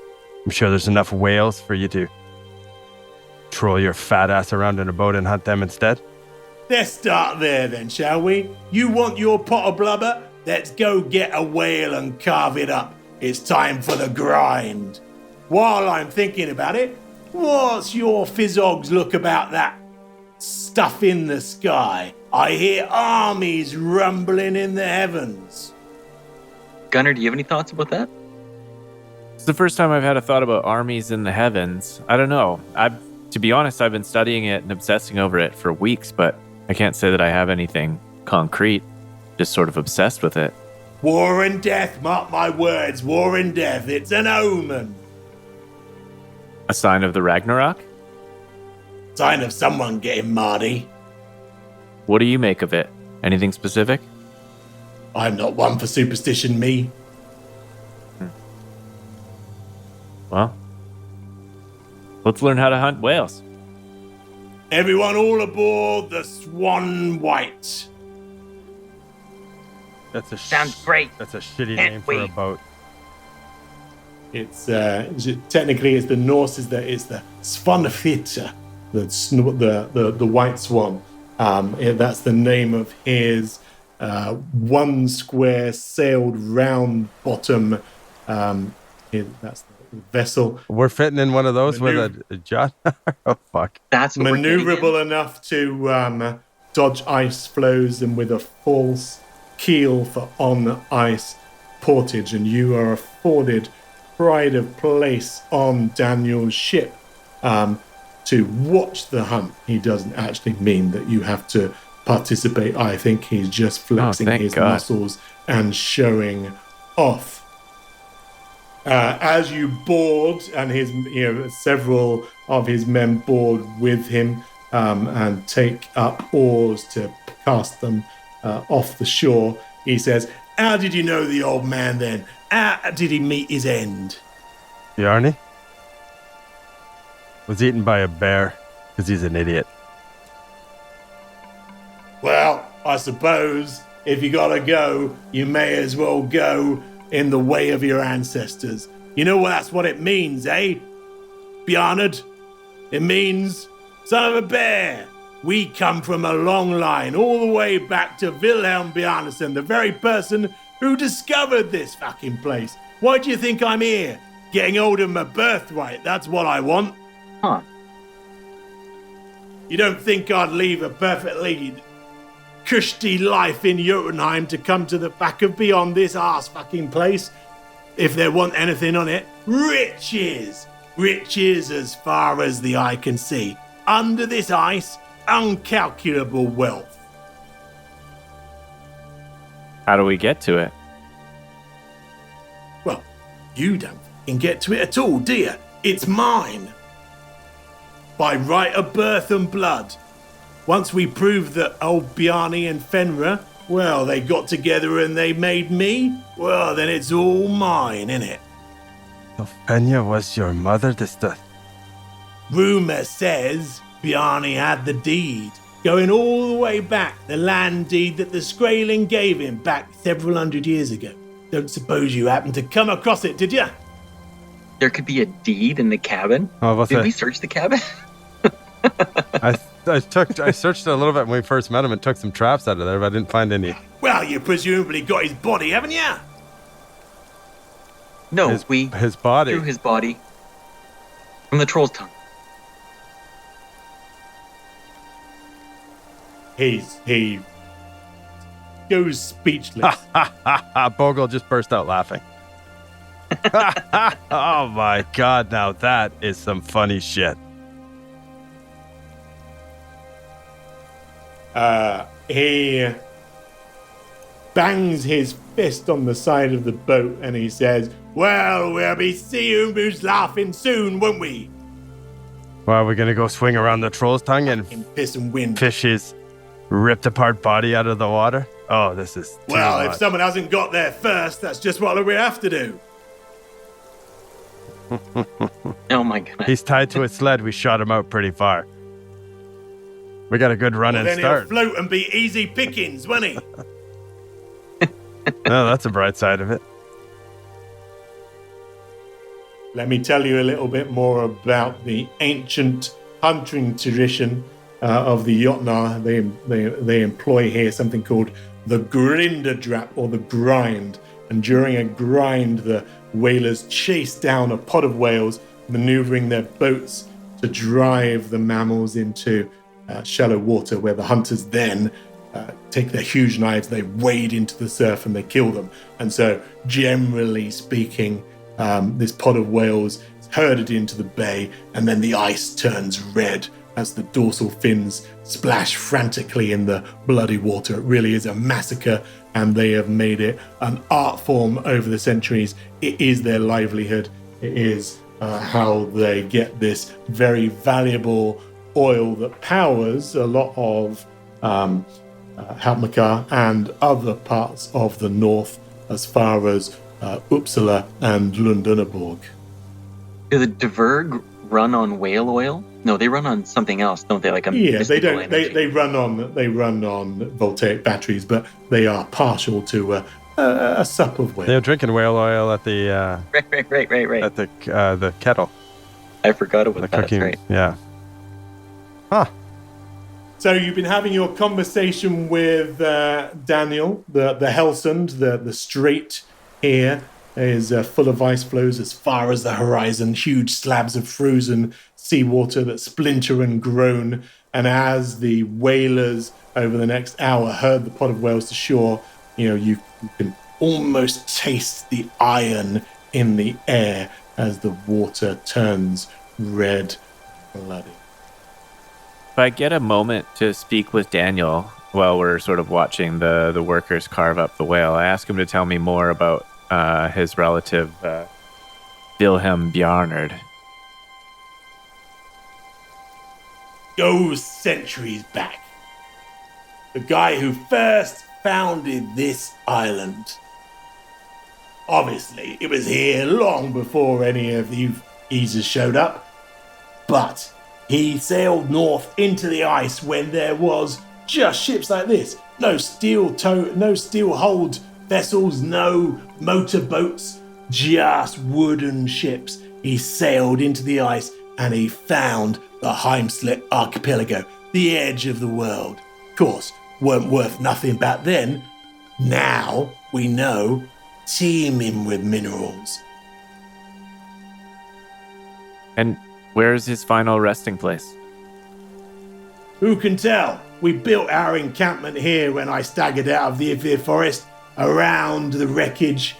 I'm sure there's enough whales for you to troll your fat ass around in a boat and hunt them instead. Let's start there then, shall we? You want your pot of blubber? Let's go get a whale and carve it up. It's time for the grind. While I'm thinking about it, what's your physog's look about that stuff in the sky? I hear armies rumbling in the heavens. Gunnar, do you have any thoughts about that? It's the first time I've had a thought about armies in the heavens. I don't know. To be honest, I've been studying it and obsessing over it for weeks, but I can't say that I have anything concrete. Just sort of obsessed with it. War and death, mark my words, war and death. It's an omen. A sign of the Ragnarok? Sign of someone getting mardy. What do you make of it? Anything specific? I'm not one for superstition, me. Well, let's learn how to hunt whales. Everyone all aboard the Swan White. Sounds great. That's a shitty Can't name for a wait. boat. It's technically it's the Norse is the Svanfjord, the white swan. That's the name of his one square sailed round bottom. That's the vessel. We're fitting in one of those with a John. Oh fuck! That's what we're getting Maneuverable enough to dodge ice flows and with a false keel for on ice portage, and you are afforded pride of place on Daniel's ship to watch the hunt. He doesn't actually mean that you have to participate. I think he's just flexing thank his God. muscles and showing off. As you board, and his several of his men board with him and take up oars to cast them off the shore, he says, "How did you know the old man then? How did he meet his end?" Bjarni was eaten by a bear because he's an idiot. Well, I suppose if you gotta go, you may as well go in the way of your ancestors. You know that's what it means, eh? Bjarnard? It means son of a bear. We come from a long line all the way back to Wilhelm Bjarnason, the very person who discovered this fucking place. Why do you think I'm here? Getting hold of my birthright, that's what I want. Huh. You don't think I'd leave a perfectly cushy life in Jotunheim to come to the back of beyond this arse fucking place? If there wasn't anything on it, riches! Riches as far as the eye can see. Under this ice, uncalculable wealth. How do we get to it? Well, you don't fucking get to it at all, do you? It's mine. By right of birth and blood. Once we prove that old Bjarni and Fenrir, well, they got together and they made me, well, then it's all mine, innit? So Fenya was your mother, Rumour says Bjarni had the deed, going all the way back, the land deed that the Skraeling gave him back several hundred years ago. Don't suppose you happened to come across it, did you? There could be a deed in the cabin. Oh, what's Did that? we search the cabin? I searched it a little bit when we first met him and took some traps out of there, but I didn't find any. Well, you presumably got his body, haven't you? No, we His body. threw his body from the troll's tongue. He goes speechless. Bogle just burst out laughing. Oh my god, now that is some funny shit. He bangs his fist on the side of the boat and he says, Well, we'll be seeing who's laughing soon, won't we? Well, we're gonna go swing around the troll's tongue and In piss and wind. fish his ripped apart body out of the water. Oh, this is too Well, much. if someone hasn't got there first, that's just what we have to do. Oh my goodness. He's tied to a sled. We shot him out pretty far. We got a good run and Then he'll start. float and be easy pickings, won't he? Oh, that's a bright side of it. Let me tell you a little bit more about the ancient hunting tradition of the Jotnar. They employ here something called the grinderdrap, or the grind. And during a grind, the whalers chase down a pod of whales, maneuvering their boats to drive the mammals into shallow water, where the hunters then take their huge knives, they wade into the surf and they kill them. And so, generally speaking, this pod of whales is herded into the bay, and then the ice turns red as the dorsal fins splash frantically in the bloody water. It really is a massacre, and they have made it an art form over the centuries. It is their livelihood. It is how they get this very valuable oil that powers a lot of Halmaka and other parts of the north, as far as Uppsala and Lundenaborg. Do the Diverg run on whale oil? No, they run on something else, don't they? Like a Yeah, they mystical don't. energy. They run on voltaic batteries, but they are partial to a sup of whale. They're drinking whale oil at the Right. at the kettle. I forgot about The that. cooking. Right. Yeah. Huh. So you've been having your conversation with Daniel, the Helsund, the strait here is full of ice flows as far as the horizon, huge slabs of frozen seawater that splinter and groan. And as the whalers over the next hour herd the pod of whales to shore, you can almost taste the iron in the air as the water turns red bloody. If I get a moment to speak with Daniel while we're sort of watching the workers carve up the whale, I ask him to tell me more about his relative, Wilhelm Bjarnard. Goes centuries back. The guy who first founded this island. Obviously, it was here long before any of you geezers showed up, but he sailed north into the ice when there was just ships like this. No steel-hulled vessels, no motorboats, just wooden ships. He sailed into the ice and he found the Heimslet archipelago, the edge of the world. Of course, weren't worth nothing back then. Now, we know, teeming with minerals. And where's his final resting place? Who can tell? We built our encampment here when I staggered out of the Ivir forest, around the wreckage.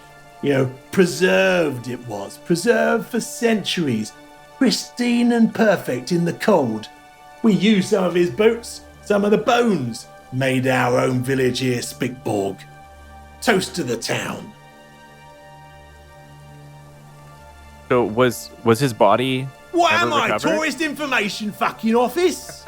Preserved it was. Preserved for centuries. Pristine and perfect in the cold. We used some of his boats, some of the bones. Made our own village here, Spickborg. Toast to the town. So was his body What ever am I, recovered? tourist information fucking office?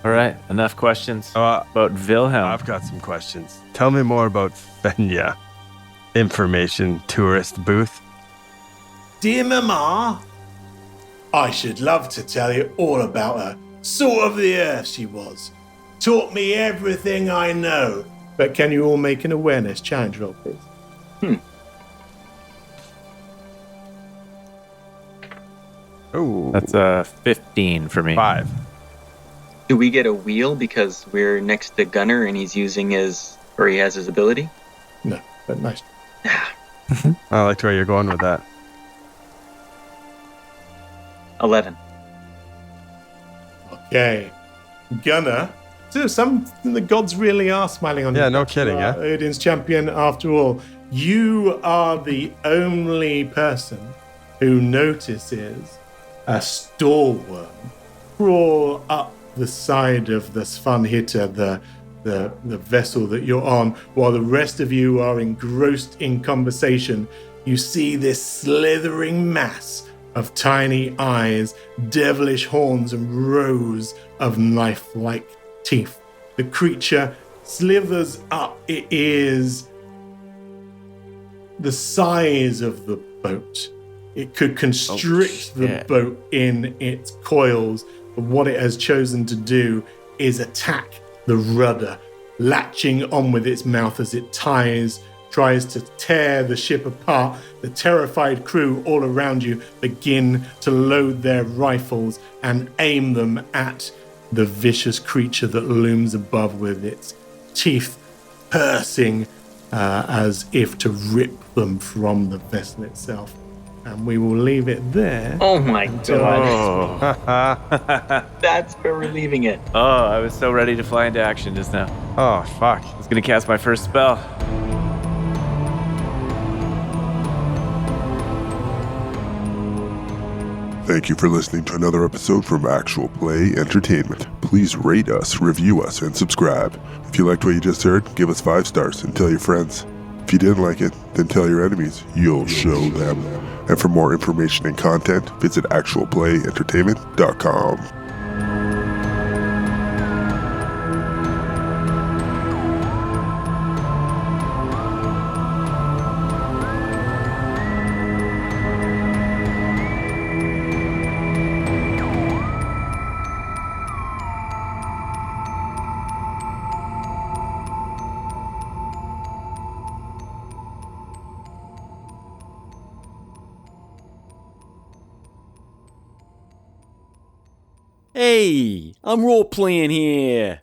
All right, enough questions Uh, about Wilhelm. I've got some questions. Tell me more about Fenya. Information tourist booth. Dear Mama, I should love to tell you all about her. Salt of the earth she was. Taught me everything I know. But can you all make an awareness challenge roll, please? Oh, That's a 15 for me. 5. Do we get a wheel because we're next to Gunner and he has his ability? No, but nice. I liked where you're going with that. 11. Okay. Gunner. So something the gods really are smiling on you. Yeah, no kidding, You are Odin's champion after all. You are the only person who notices a storeworm crawl up the side of the Svanhitta, the vessel that you're on, while the rest of you are engrossed in conversation. You see this slithering mass of tiny eyes, devilish horns, and rows of knife-like teeth. The creature slithers up. It is the size of the boat. It could constrict the boat in its coils, but what it has chosen to do is attack the rudder, latching on with its mouth as it tries to tear the ship apart. The terrified crew all around you begin to load their rifles and aim them at the vicious creature that looms above, with its teeth piercing as if to rip them from the vessel itself. And we will leave it there. Oh my god. That's where we're leaving it. Oh, I was so ready to fly into action just now. Oh, fuck. I was going to cast my first spell. Thank you for listening to another episode from Actual Play Entertainment. Please rate us, review us, and subscribe. If you liked what you just heard, give us 5 stars and tell your friends. If you didn't like it, then tell your enemies. You'll show them. And for more information and content, visit actualplayentertainment.com. Hey, I'm role playing here.